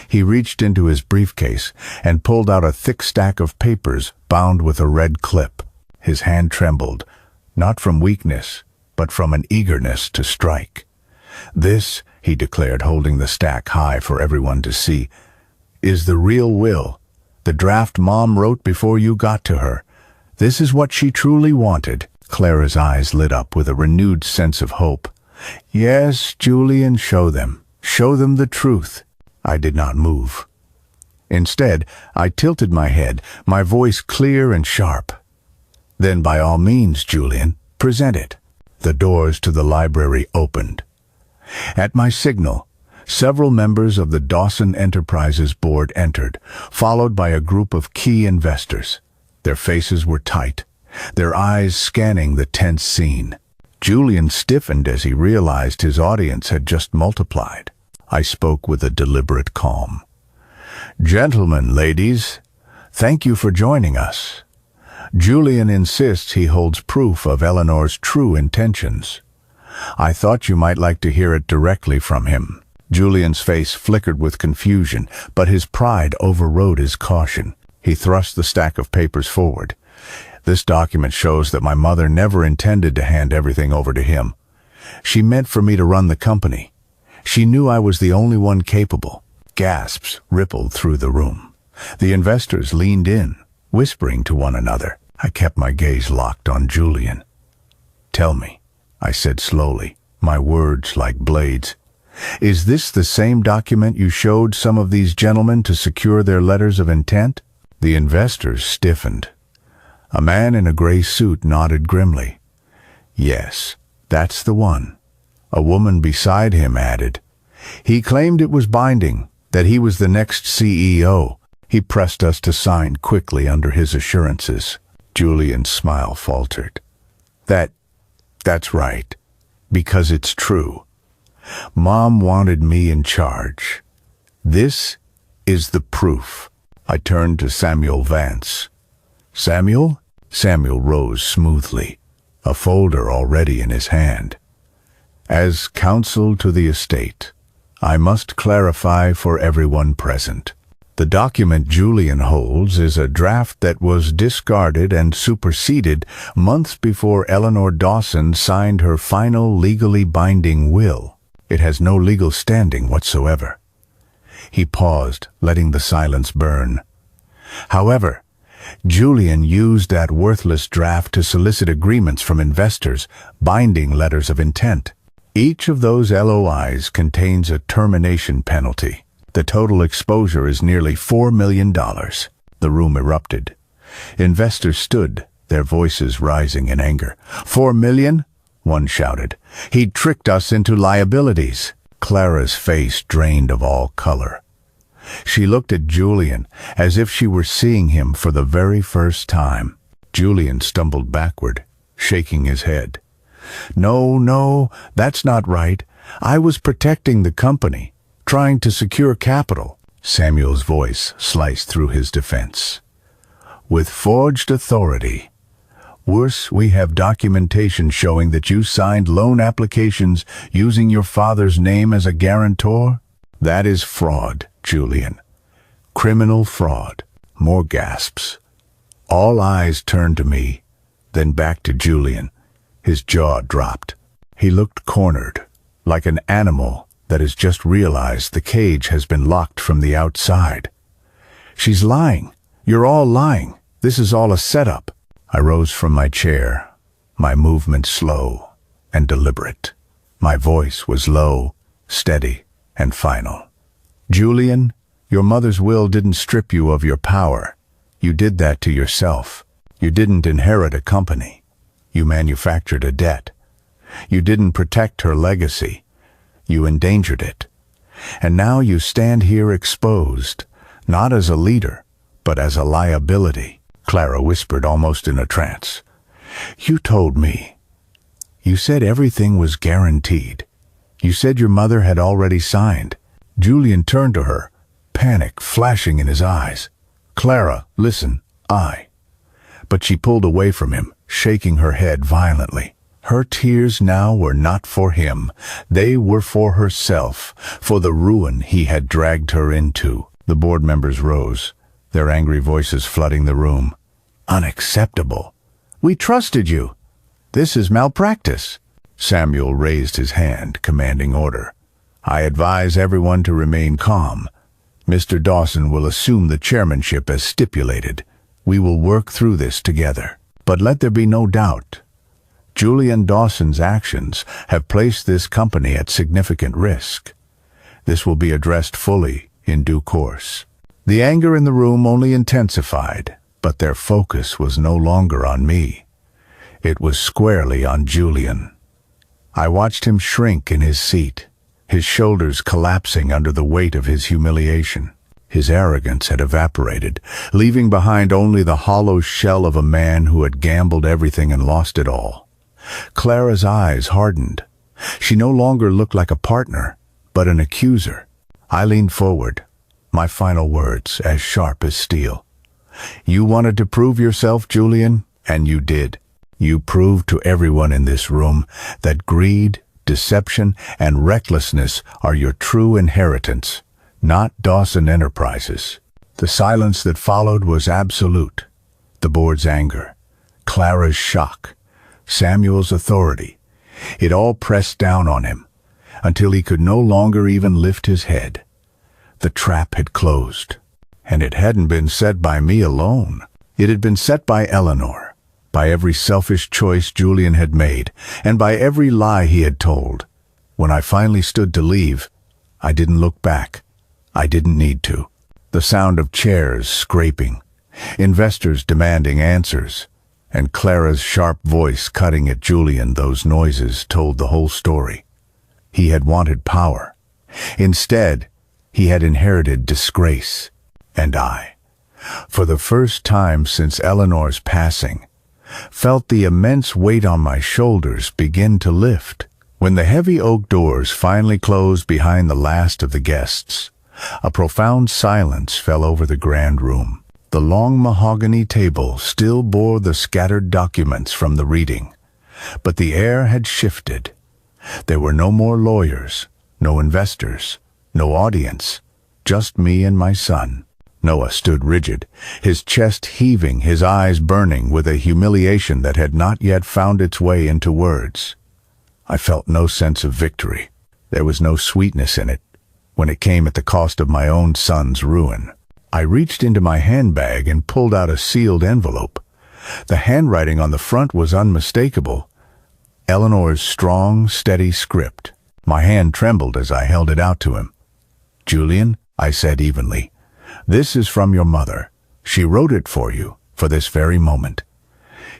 He reached into his briefcase and pulled out a thick stack of papers bound with a red clip. His hand trembled, not from weakness, but from an eagerness to strike. "This," he declared, holding the stack high for everyone to see, "is the real will, the draft Mom wrote before you got to her. This is what she truly wanted." Clara's eyes lit up with a renewed sense of hope. "Yes, Julian, show them. Show them the truth." I did not move. Instead, I tilted my head, my voice clear and sharp. "Then by all means, Julian, present it." The doors to the library opened. At my signal, several members of the Dawson Enterprises board entered, followed by a group of key investors. Their faces were tight, their eyes scanning the tense scene. Julian stiffened as he realized his audience had just multiplied. I spoke with a deliberate calm. "Gentlemen, ladies, thank you for joining us. Julian insists he holds proof of Eleanor's true intentions. I thought you might like to hear it directly from him." Julian's face flickered with confusion, but his pride overrode his caution. He thrust the stack of papers forward. "This document shows that my mother never intended to hand everything over to him. She meant for me to run the company. She knew I was the only one capable." Gasps rippled through the room. The investors leaned in, whispering to one another. I kept my gaze locked on Julian. "Tell me," I said slowly, my words like blades, "is this the same document you showed some of these gentlemen to secure their letters of intent?" The investors stiffened. A man in a gray suit nodded grimly. "Yes, that's the one." A woman beside him added. "He claimed it was binding, that he was the next CEO. He pressed us to sign quickly under his assurances." Julian's smile faltered. That's right, because it's true. Mom wanted me in charge. This is the proof." I turned to Samuel Vance. "Samuel?" Samuel rose smoothly, a folder already in his hand. "As counsel to the estate, I must clarify for everyone present. The document Julian holds is a draft that was discarded and superseded months before Eleanor Dawson signed her final legally binding will. It has no legal standing whatsoever." He paused, letting the silence burn. "However, Julian used that worthless draft to solicit agreements from investors, binding letters of intent. Each of those LOIs contains a termination penalty. The total exposure is nearly $4 million. The room erupted. Investors stood, their voices rising in anger. "$4 million?" one shouted. "He tricked us into liabilities." Clara's face drained of all color. She looked at Julian as if she were seeing him for the very first time. Julian stumbled backward, shaking his head. No, that's not right. I was protecting the company, trying to secure capital." Samuel's voice sliced through his defense. "With forged authority. Worse, we have documentation showing that you signed loan applications using your father's name as a guarantor. That is fraud, Julian. Criminal fraud." More gasps. All eyes turned to me, then back to Julian. His jaw dropped. He looked cornered, like an animal that has just realized the cage has been locked from the outside. "She's lying. You're all lying. This is all a setup." I rose from my chair, my movement slow and deliberate. My voice was low, steady, and final. "Julian, your mother's will didn't strip you of your power. You did that to yourself. You didn't inherit a company. You manufactured a debt. You didn't protect her legacy. You endangered it. And now you stand here exposed, not as a leader, but as a liability," Clara whispered almost in a trance. "You told me. You said everything was guaranteed. You said your mother had already signed." Julian turned to her, panic flashing in his eyes. "Clara, listen, But she pulled away from him, shaking her head violently. Her tears now were not for him. They were for herself, for the ruin he had dragged her into. The board members rose, their angry voices flooding the room. "Unacceptable. We trusted you. This is malpractice." Samuel raised his hand, commanding order. "I advise everyone to remain calm. Mr. Dawson will assume the chairmanship as stipulated. We will work through this together. But let there be no doubt. Julian Dawson's actions have placed this company at significant risk. This will be addressed fully in due course." The anger in the room only intensified, but their focus was no longer on me. It was squarely on Julian. I watched him shrink in his seat, his shoulders collapsing under the weight of his humiliation. His arrogance had evaporated, leaving behind only the hollow shell of a man who had gambled everything and lost it all. Clara's eyes hardened. She no longer looked like a partner, but an accuser. I leaned forward, my final words as sharp as steel. "You wanted to prove yourself, Julian, and you did. You proved to everyone in this room that greed, deception, and recklessness are your true inheritance, not Dawson Enterprises." The silence that followed was absolute. The board's anger, Clara's shock, Samuel's authority. It all pressed down on him, until he could no longer even lift his head. The trap had closed, and it hadn't been set by me alone. It had been set by Eleanor, by every selfish choice Julian had made, and by every lie he had told. When I finally stood to leave, I didn't look back. I didn't need to. The sound of chairs scraping, investors demanding answers, and Clara's sharp voice cutting at Julian, those noises told the whole story. He had wanted power. Instead, he had inherited disgrace. And I, for the first time since Eleanor's passing, felt the immense weight on my shoulders begin to lift. When the heavy oak doors finally closed behind the last of the guests, a profound silence fell over the grand room. The long mahogany table still bore the scattered documents from the reading, but the air had shifted. There were no more lawyers, no investors, no audience, just me and my son. Noah stood rigid, his chest heaving, his eyes burning with a humiliation that had not yet found its way into words. I felt no sense of victory. There was no sweetness in it, when it came at the cost of my own son's ruin. I reached into my handbag and pulled out a sealed envelope. The handwriting on the front was unmistakable. Eleanor's strong, steady script. My hand trembled as I held it out to him. "Julian," I said evenly, "this is from your mother. She wrote it for you, for this very moment."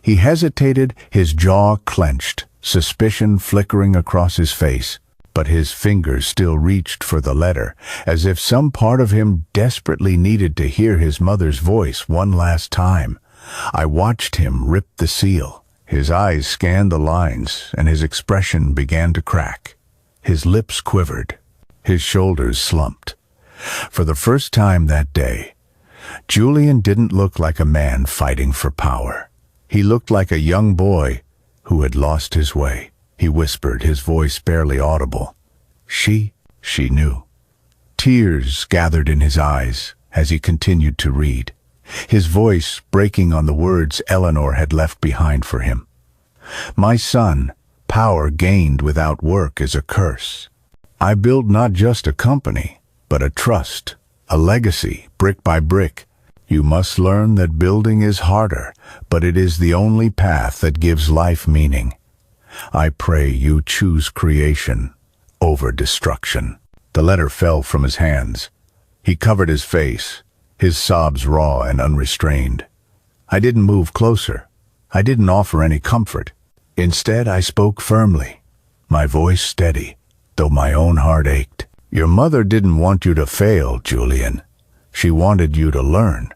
He hesitated, his jaw clenched, suspicion flickering across his face, but his fingers still reached for the letter, as if some part of him desperately needed to hear his mother's voice one last time. I watched him rip the seal. His eyes scanned the lines, and his expression began to crack. His lips quivered. His shoulders slumped. For the first time that day, Julian didn't look like a man fighting for power. He looked like a young boy who had lost his way. He whispered, his voice barely audible. She knew. Tears gathered in his eyes as he continued to read. his voice breaking on the words Eleanor had left behind for him. "My son, power gained without work is a curse. I build not just a company, but a trust, a legacy, brick by brick. You must learn that building is harder, but it is the only path that gives life meaning. I pray you choose creation over destruction." The letter fell from his hands. He covered his face, his sobs raw and unrestrained. I didn't move closer. I didn't offer any comfort. Instead, I spoke firmly, my voice steady, though my own heart ached. "Your mother didn't want you to fail, Julian. She wanted you to learn.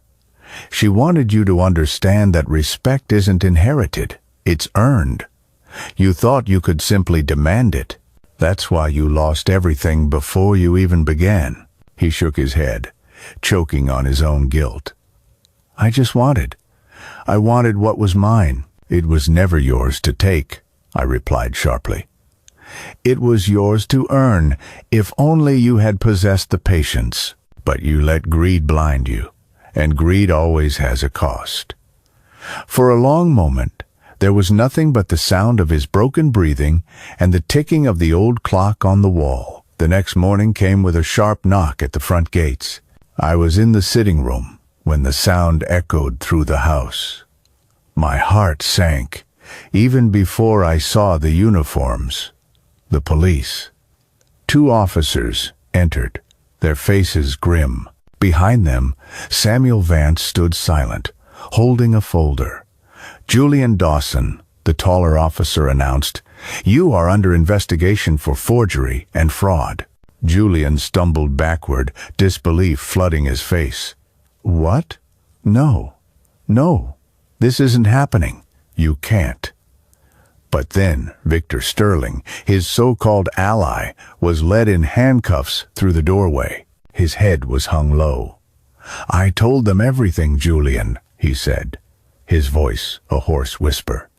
She wanted you to understand that respect isn't inherited, it's earned. You thought you could simply demand it. That's why you lost everything before you even began." He shook his head, choking on his own guilt. I wanted what was mine. "It was never yours to take," I replied sharply. "It was yours to earn, if only you had possessed the patience. But you let greed blind you, and greed always has a cost." For a long moment, there was nothing but the sound of his broken breathing and the ticking of the old clock on the wall. The next morning came with a sharp knock at the front gates. I was in the sitting room when the sound echoed through the house. My heart sank, even before I saw the uniforms. The police. 2 officers entered, their faces grim. Behind them, Samuel Vance stood silent, holding a folder. "Julian Dawson," the taller officer announced, "you are under investigation for forgery and fraud." Julian stumbled backward, disbelief flooding his face. "What? No. This isn't happening. You can't." But then Victor Sterling, his so-called ally, was led in handcuffs through the doorway. His head was hung low. "I told them everything, Julian," he said, his voice a hoarse whisper.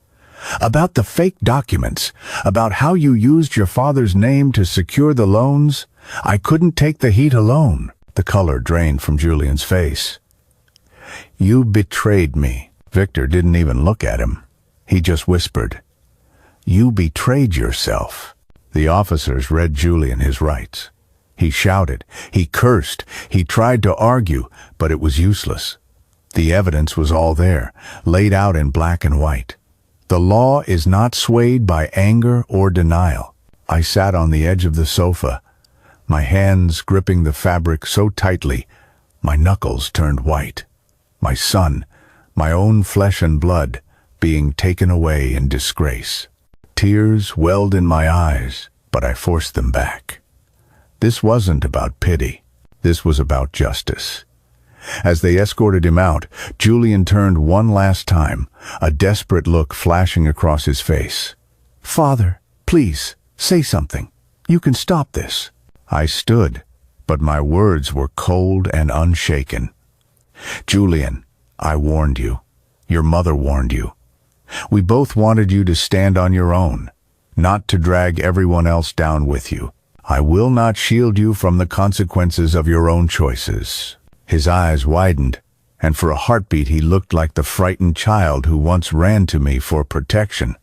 "About the fake documents, about how you used your father's name to secure the loans. I couldn't take the heat alone." The color drained from Julian's face. "You betrayed me." Victor didn't even look at him. He just whispered, "You betrayed yourself." The officers read Julian his rights. He shouted, he cursed, he tried to argue, but it was useless. The evidence was all there, laid out in black and white. The law is not swayed by anger or denial. I sat on the edge of the sofa, my hands gripping the fabric so tightly, my knuckles turned white. My son, my own flesh and blood, being taken away in disgrace. Tears welled in my eyes, but I forced them back. This wasn't about pity. This was about justice. As they escorted him out, Julian turned one last time, a desperate look flashing across his face. "Father, please, say something. You can stop this." I stood, but my words were cold and unshaken. "Julian, I warned you. Your mother warned you. We both wanted you to stand on your own, not to drag everyone else down with you. I will not shield you from the consequences of your own choices." His eyes widened, and for a heartbeat he looked like the frightened child who once ran to me for protection.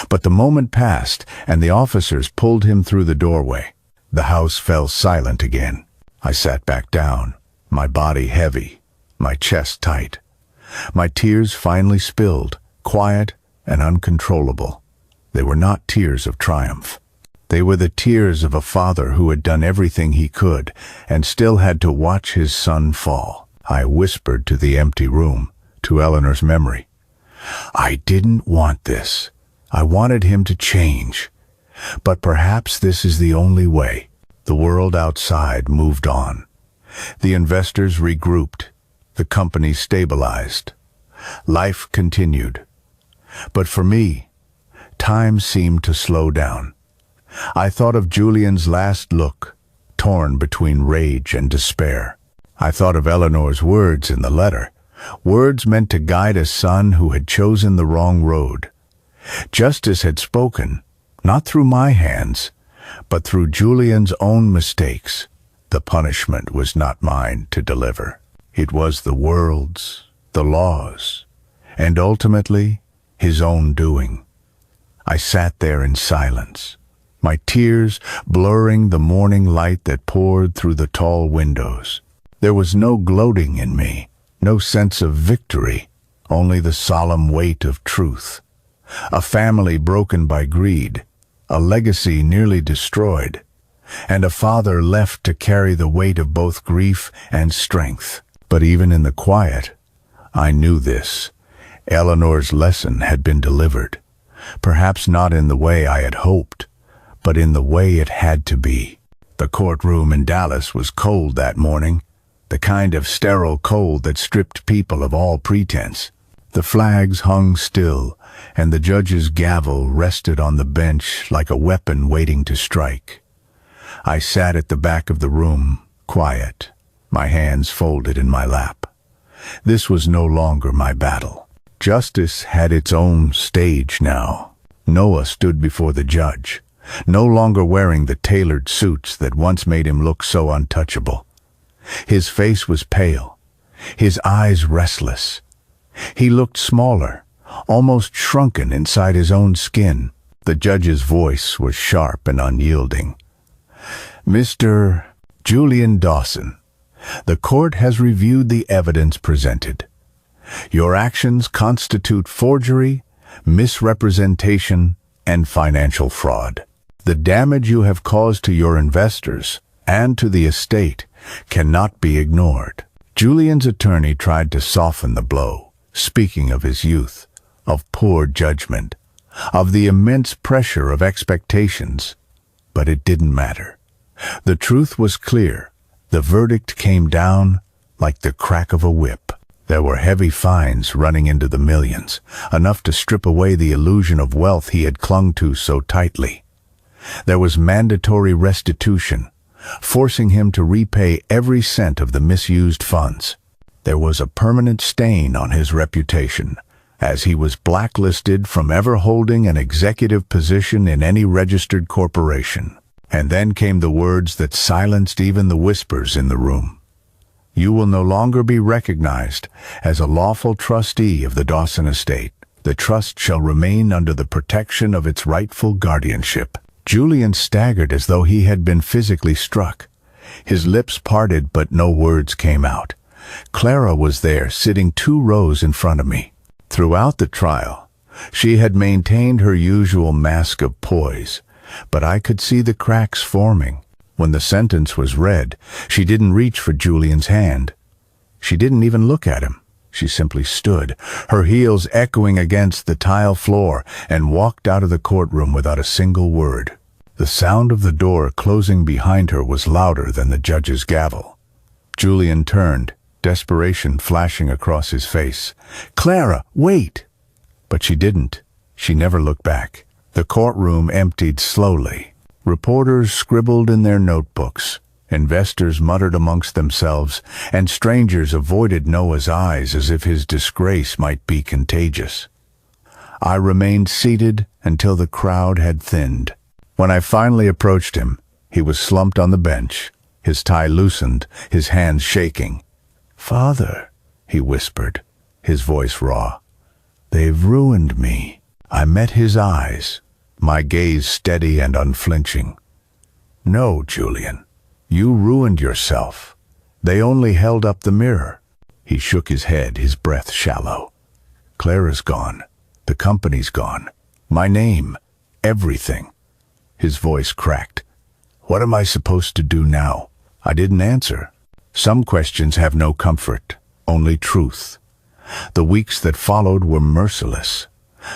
But the moment passed, and the officers pulled him through the doorway. The house fell silent again. I sat back down, my body heavy, my chest tight. My tears finally spilled, quiet and uncontrollable. They were not tears of triumph. They were the tears of a father who had done everything he could and still had to watch his son fall. I whispered to the empty room, to Eleanor's memory. "I didn't want this. I wanted him to change. But perhaps this is the only way." The world outside moved on. The investors regrouped. The company stabilized. Life continued. But for me, time seemed to slow down. I thought of Julian's last look, torn between rage and despair. I thought of Eleanor's words in the letter, words meant to guide a son who had chosen the wrong road. Justice had spoken, not through my hands, but through Julian's own mistakes. The punishment was not mine to deliver. It was the world's, the law's, and ultimately his own doing. I sat there in silence, my tears blurring the morning light that poured through the tall windows. There was no gloating in me, no sense of victory, only the solemn weight of truth. A family broken by greed, a legacy nearly destroyed, and a father left to carry the weight of both grief and strength. But even in the quiet, I knew this. Eleanor's lesson had been delivered. Perhaps not in the way I had hoped, but in the way it had to be. The courtroom in Dallas was cold that morning, the kind of sterile cold that stripped people of all pretense. The flags hung still, and the judge's gavel rested on the bench like a weapon waiting to strike. I sat at the back of the room, quiet, my hands folded in my lap. This was no longer my battle. Justice had its own stage now. Noah stood before the judge, no longer wearing the tailored suits that once made him look so untouchable. His face was pale, his eyes restless. He looked smaller, almost shrunken inside his own skin. The judge's voice was sharp and unyielding. Mr. Julian Dawson, the court has reviewed the evidence presented. Your actions constitute forgery, misrepresentation, and financial fraud. The damage you have caused to your investors and to the estate cannot be ignored. Julian's attorney tried to soften the blow, speaking of his youth, of poor judgment, of the immense pressure of expectations. But it didn't matter. The truth was clear. The verdict came down like the crack of a whip. There were heavy fines running into the millions, enough to strip away the illusion of wealth he had clung to so tightly. There was mandatory restitution, forcing him to repay every cent of the misused funds. There was a permanent stain on his reputation, as he was blacklisted from ever holding an executive position in any registered corporation. And then came the words that silenced even the whispers in the room. You will no longer be recognized as a lawful trustee of the Dawson estate. The trust shall remain under the protection of its rightful guardianship. Julian staggered as though he had been physically struck. His lips parted, but no words came out. Clara was there, sitting 2 rows in front of me. Throughout the trial, she had maintained her usual mask of poise, but I could see the cracks forming. When the sentence was read, she didn't reach for Julian's hand. She didn't even look at him. She simply stood, her heels echoing against the tile floor, and walked out of the courtroom without a single word. The sound of the door closing behind her was louder than the judge's gavel. Julian turned, desperation flashing across his face. "Clara, wait!" But she didn't. She never looked back. The courtroom emptied slowly. Reporters scribbled in their notebooks. Investors muttered amongst themselves, and strangers avoided Noah's eyes as if his disgrace might be contagious. I remained seated until the crowd had thinned. When I finally approached him, he was slumped on the bench, his tie loosened, his hands shaking. "Father," he whispered, his voice raw. "They've ruined me." I met his eyes, my gaze steady and unflinching. "No, Julian, you ruined yourself. They only held up the mirror." He shook his head, his breath shallow. "Clara's gone. The company's gone. My name. Everything." His voice cracked. "What am I supposed to do now?" I didn't answer. Some questions have no comfort, only truth. The weeks that followed were merciless.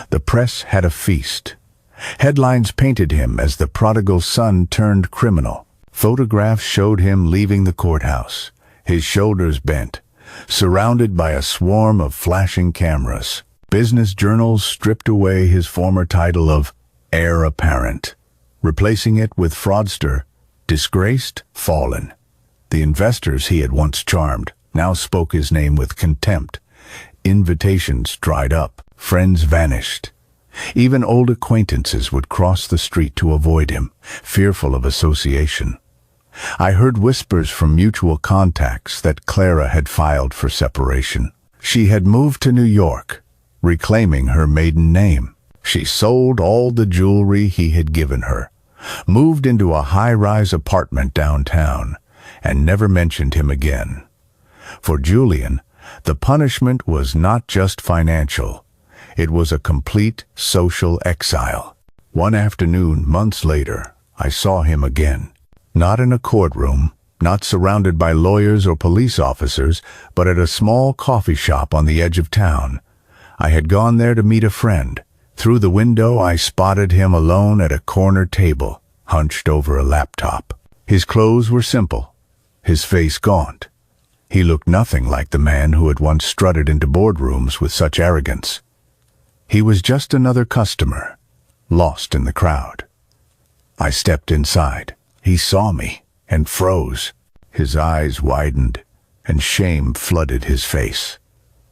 The press had a feast. Headlines painted him as the prodigal son turned criminal. Photographs showed him leaving the courthouse, his shoulders bent, surrounded by a swarm of flashing cameras. Business journals stripped away his former title of heir apparent, replacing it with fraudster, disgraced, fallen. The investors he had once charmed now spoke his name with contempt. Invitations dried up. Friends vanished. Even old acquaintances would cross the street to avoid him, fearful of association. I heard whispers from mutual contacts that Clara had filed for separation. She had moved to New York, reclaiming her maiden name. She sold all the jewelry he had given her, moved into a high-rise apartment downtown, and never mentioned him again. For Julian, the punishment was not just financial. It was a complete social exile. One afternoon, months later, I saw him again. Not in a courtroom, not surrounded by lawyers or police officers, but at a small coffee shop on the edge of town. I had gone there to meet a friend. Through the window, I spotted him alone at a corner table, hunched over a laptop. His clothes were simple, his face gaunt. He looked nothing like the man who had once strutted into boardrooms with such arrogance. He was just another customer, lost in the crowd. I stepped inside. He saw me and froze. His eyes widened, and shame flooded his face.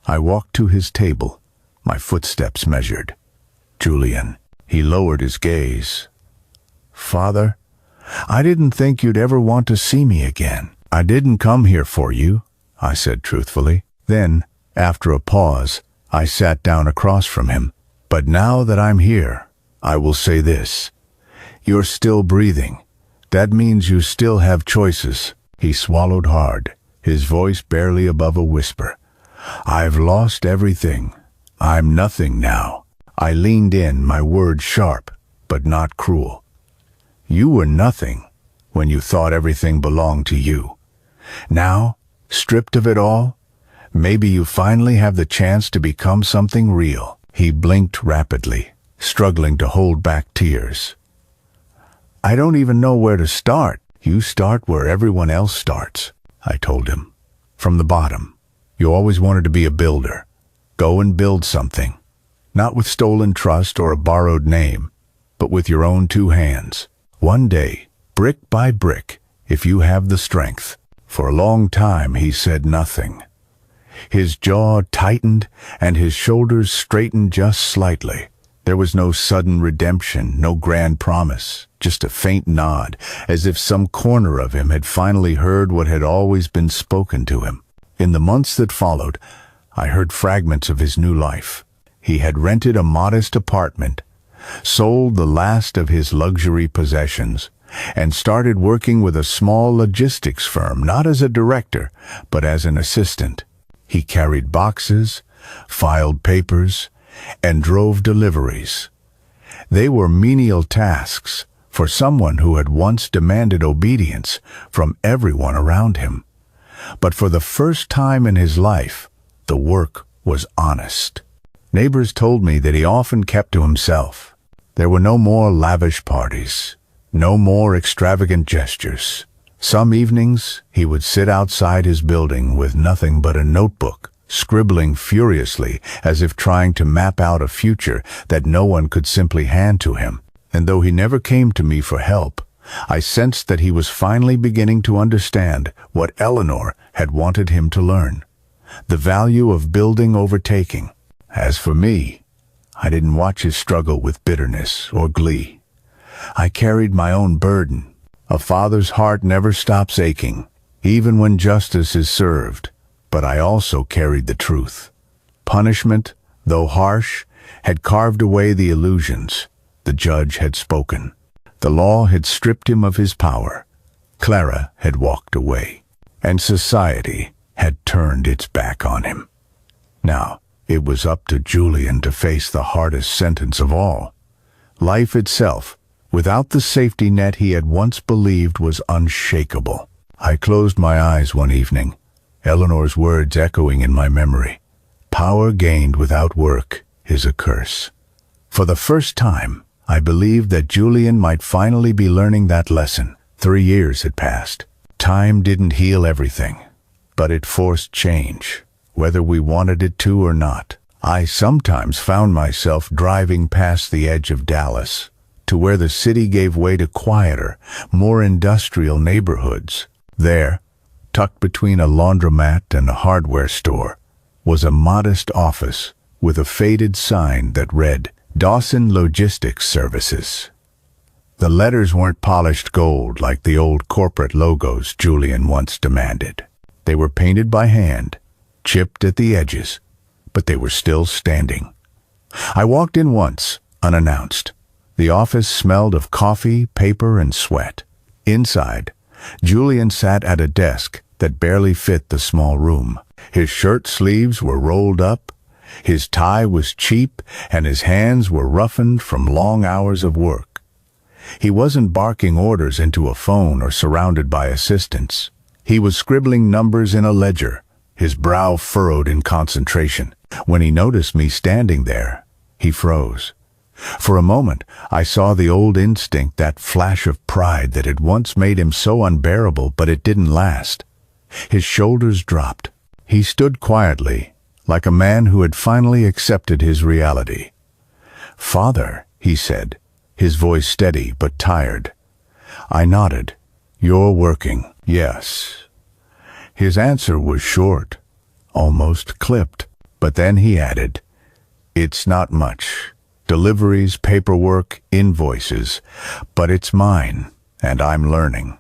I walked to his table, my footsteps measured. Julian. He lowered his gaze. "Father, I didn't think you'd ever want to see me again." "I didn't come here for you," I said truthfully. Then, after a pause, I sat down across from him. "But now that I'm here, I will say this. You're still breathing. That means you still have choices." He swallowed hard, his voice barely above a whisper. "I've lost everything. I'm nothing now." I leaned in, my words sharp, but not cruel. "You were nothing when you thought everything belonged to you. Now, stripped of it all, maybe you finally have the chance to become something real." He blinked rapidly, struggling to hold back tears. "I don't even know where to start." "You start where everyone else starts," I told him. "From the bottom. You always wanted to be a builder. Go and build something. Not with stolen trust or a borrowed name, but with your own two hands. One day, brick by brick, if you have the strength." For a long time he said nothing. His jaw tightened and his shoulders straightened just slightly. There was no sudden redemption, no grand promise, just a faint nod, as if some corner of him had finally heard what had always been spoken to him. In the months that followed, I heard fragments of his new life. He had rented a modest apartment, sold the last of his luxury possessions, and started working with a small logistics firm, not as a director, but as an assistant. He carried boxes, filed papers, and drove deliveries. They were menial tasks for someone who had once demanded obedience from everyone around him. But for the first time in his life, the work was honest. Neighbors told me that he often kept to himself. There were no more lavish parties, no more extravagant gestures. Some evenings, he would sit outside his building with nothing but a notebook, scribbling furiously as if trying to map out a future that no one could simply hand to him. And though he never came to me for help, I sensed that he was finally beginning to understand what Eleanor had wanted him to learn: the value of building over taking. As for me, I didn't watch his struggle with bitterness or glee. I carried my own burden. A father's heart never stops aching, even when justice is served. But I also carried the truth. Punishment, though harsh, had carved away the illusions. The judge had spoken. The law had stripped him of his power. Clara had walked away, and society had turned its back on him. Now, it was up to Julian to face the hardest sentence of all. Life itself, without the safety net he had once believed was unshakable. I closed my eyes one evening, Eleanor's words echoing in my memory. "Power gained without work is a curse." For the first time, I believed that Julian might finally be learning that lesson. 3 years had passed. Time didn't heal everything, but it forced change, whether we wanted it to or not. I sometimes found myself driving past the edge of Dallas, to where the city gave way to quieter, more industrial neighborhoods. There, tucked between a laundromat and a hardware store, was a modest office with a faded sign that read, "Dawson Logistics Services." The letters weren't polished gold like the old corporate logos Julian once demanded. They were painted by hand, chipped at the edges, but they were still standing. I walked in once, unannounced. The office smelled of coffee, paper, and sweat. Inside, Julian sat at a desk that barely fit the small room. His shirt sleeves were rolled up, his tie was cheap, and his hands were roughened from long hours of work. He wasn't barking orders into a phone or surrounded by assistants. He was scribbling numbers in a ledger, his brow furrowed in concentration. When he noticed me standing there, he froze. For a moment, I saw the old instinct, that flash of pride that had once made him so unbearable, but it didn't last. His shoulders dropped. He stood quietly, like a man who had finally accepted his reality. "Father," he said, his voice steady but tired. I nodded. "You're working." "Yes." His answer was short, almost clipped, but then he added, "It's not much. Deliveries, paperwork, invoices, but it's mine, and I'm learning."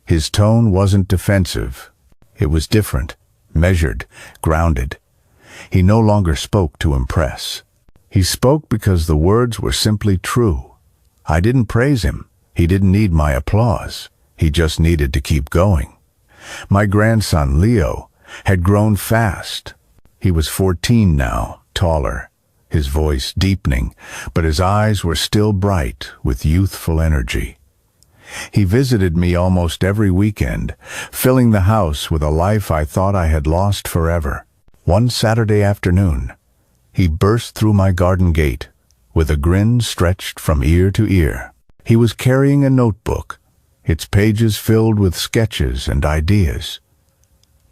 His tone wasn't defensive. It was different, measured, grounded. He no longer spoke to impress. He spoke because the words were simply true. I didn't praise him. He didn't need my applause. He just needed to keep going. My grandson, Leo, had grown fast. He was 14 now, taller, his voice deepening, but his eyes were still bright with youthful energy. He visited me almost every weekend, filling the house with a life I thought I had lost forever. One Saturday afternoon, he burst through my garden gate with a grin stretched from ear to ear. He was carrying a notebook, its pages filled with sketches and ideas.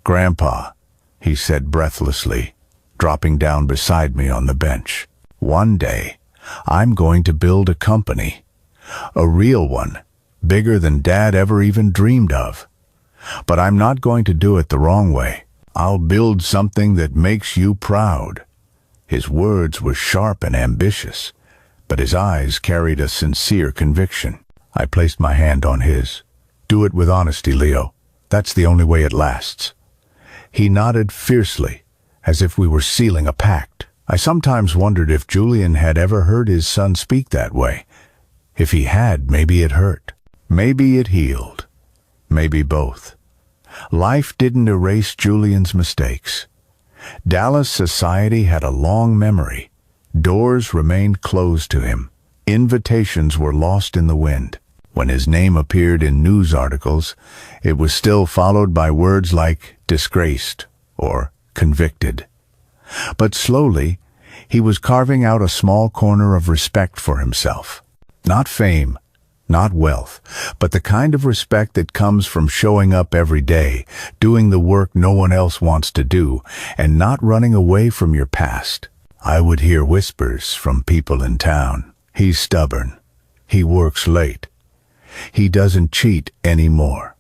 "Grandpa," he said breathlessly, dropping down beside me on the bench, "one day, I'm going to build a company. A real one, bigger than Dad ever even dreamed of. But I'm not going to do it the wrong way. I'll build something that makes you proud." His words were sharp and ambitious, but his eyes carried a sincere conviction. I placed my hand on his. "Do it with honesty, Leo. That's the only way it lasts." He nodded fiercely, as if we were sealing a pact. I sometimes wondered if Julian had ever heard his son speak that way. If he had, maybe it hurt. Maybe it healed. Maybe both. Life didn't erase Julian's mistakes. Dallas society had a long memory. Doors remained closed to him. Invitations were lost in the wind. When his name appeared in news articles, it was still followed by words like disgraced or convicted. But slowly, he was carving out a small corner of respect for himself. Not fame, not wealth, but the kind of respect that comes from showing up every day, doing the work no one else wants to do, and not running away from your past. I would hear whispers from people in town. "He's stubborn. He works late. He doesn't cheat anymore."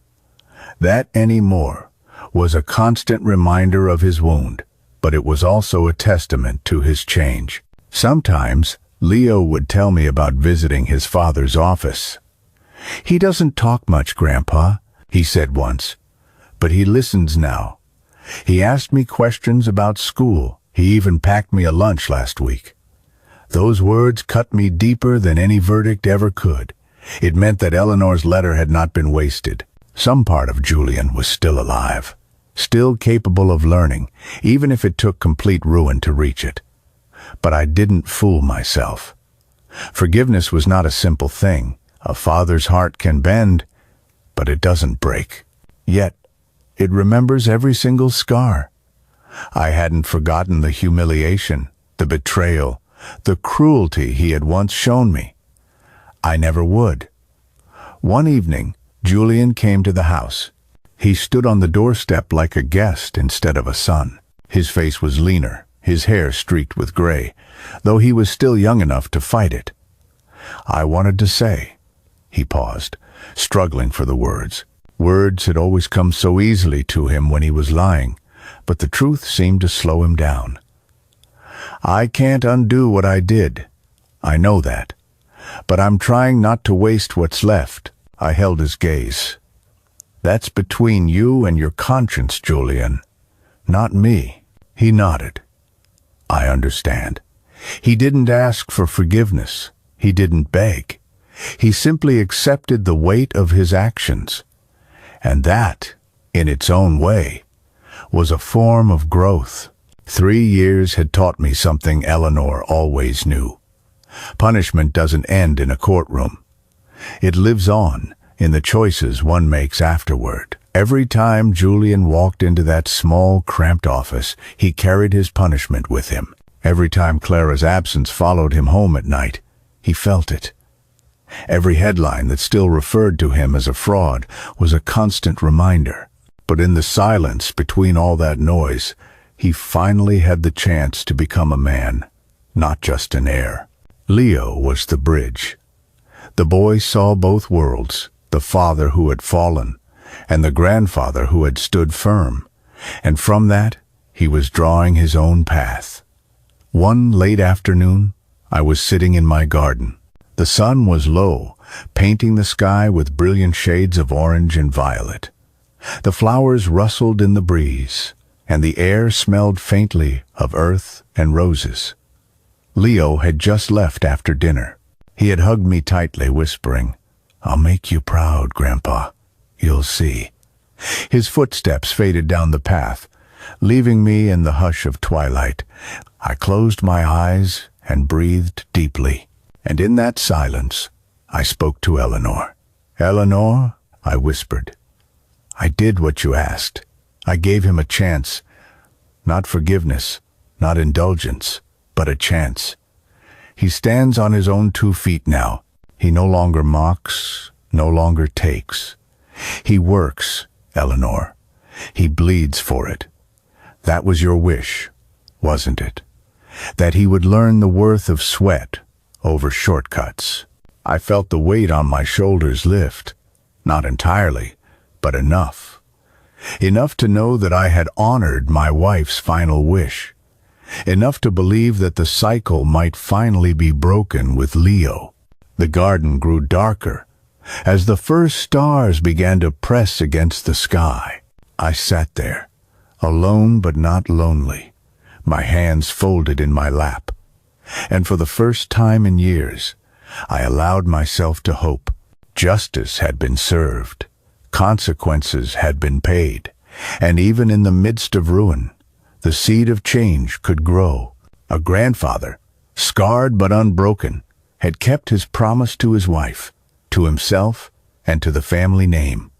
That anymore was a constant reminder of his wound, but it was also a testament to his change. Sometimes, Leo would tell me about visiting his father's office. "He doesn't talk much, Grandpa," he said once, "but he listens now. He asked me questions about school. He even packed me a lunch last week." Those words cut me deeper than any verdict ever could. It meant that Eleanor's letter had not been wasted. Some part of Julian was still alive, still capable of learning, even if it took complete ruin to reach it. But I didn't fool myself. Forgiveness was not a simple thing. A father's heart can bend, but it doesn't break. Yet, it remembers every single scar. I hadn't forgotten the humiliation, the betrayal, the cruelty he had once shown me. I never would. One evening, Julian came to the house. He stood on the doorstep like a guest instead of a son. His face was leaner, his hair streaked with gray, though he was still young enough to fight it. I wanted to say. He paused, struggling for the words. Words had always come so easily to him when he was lying, but the truth seemed to slow him down. "I can't undo what I did. I know that. But I'm trying not to waste what's left. I held his gaze. That's between you and your conscience, Julian. Not me. He nodded. I understand. He didn't ask for forgiveness. He didn't beg. He simply accepted the weight of his actions. And that, in its own way, was a form of growth. 3 years had taught me something Eleanor always knew. Punishment doesn't end in a courtroom. It lives on in the choices one makes afterward. Every time Julian walked into that small, cramped office, he carried his punishment with him. Every time Clara's absence followed him home at night, he felt it. Every headline that still referred to him as a fraud was a constant reminder. But in the silence between all that noise, he finally had the chance to become a man, not just an heir. Leo was the bridge. The boy saw both worlds, the father who had fallen, and the grandfather who had stood firm, and from that he was drawing his own path. One late afternoon, I was sitting in my garden. The sun was low, painting the sky with brilliant shades of orange and violet. The flowers rustled in the breeze, and the air smelled faintly of earth and roses. Leo had just left after dinner. He had hugged me tightly, whispering, "I'll make you proud, Grandpa. You'll see." His footsteps faded down the path, leaving me in the hush of twilight. I closed my eyes and breathed deeply. And in that silence, I spoke to Eleanor. "Eleanor," I whispered, "I did what you asked. I gave him a chance. Not forgiveness, not indulgence, but a chance. He stands on his own 2 feet now. He no longer mocks, no longer takes. He works, Eleanor. He bleeds for it. That was your wish, wasn't it? That he would learn the worth of sweat over shortcuts." I felt the weight on my shoulders lift. Not entirely, but enough. Enough to know that I had honored my wife's final wish. Enough to believe that the cycle might finally be broken with Leo. The garden grew darker as the first stars began to press against the sky. I sat there, alone but not lonely, my hands folded in my lap. And for the first time in years, I allowed myself to hope. Justice had been served. Consequences had been paid. And even in the midst of ruin, the seed of change could grow. A grandfather, scarred but unbroken, had kept his promise to his wife, to himself, and to the family name.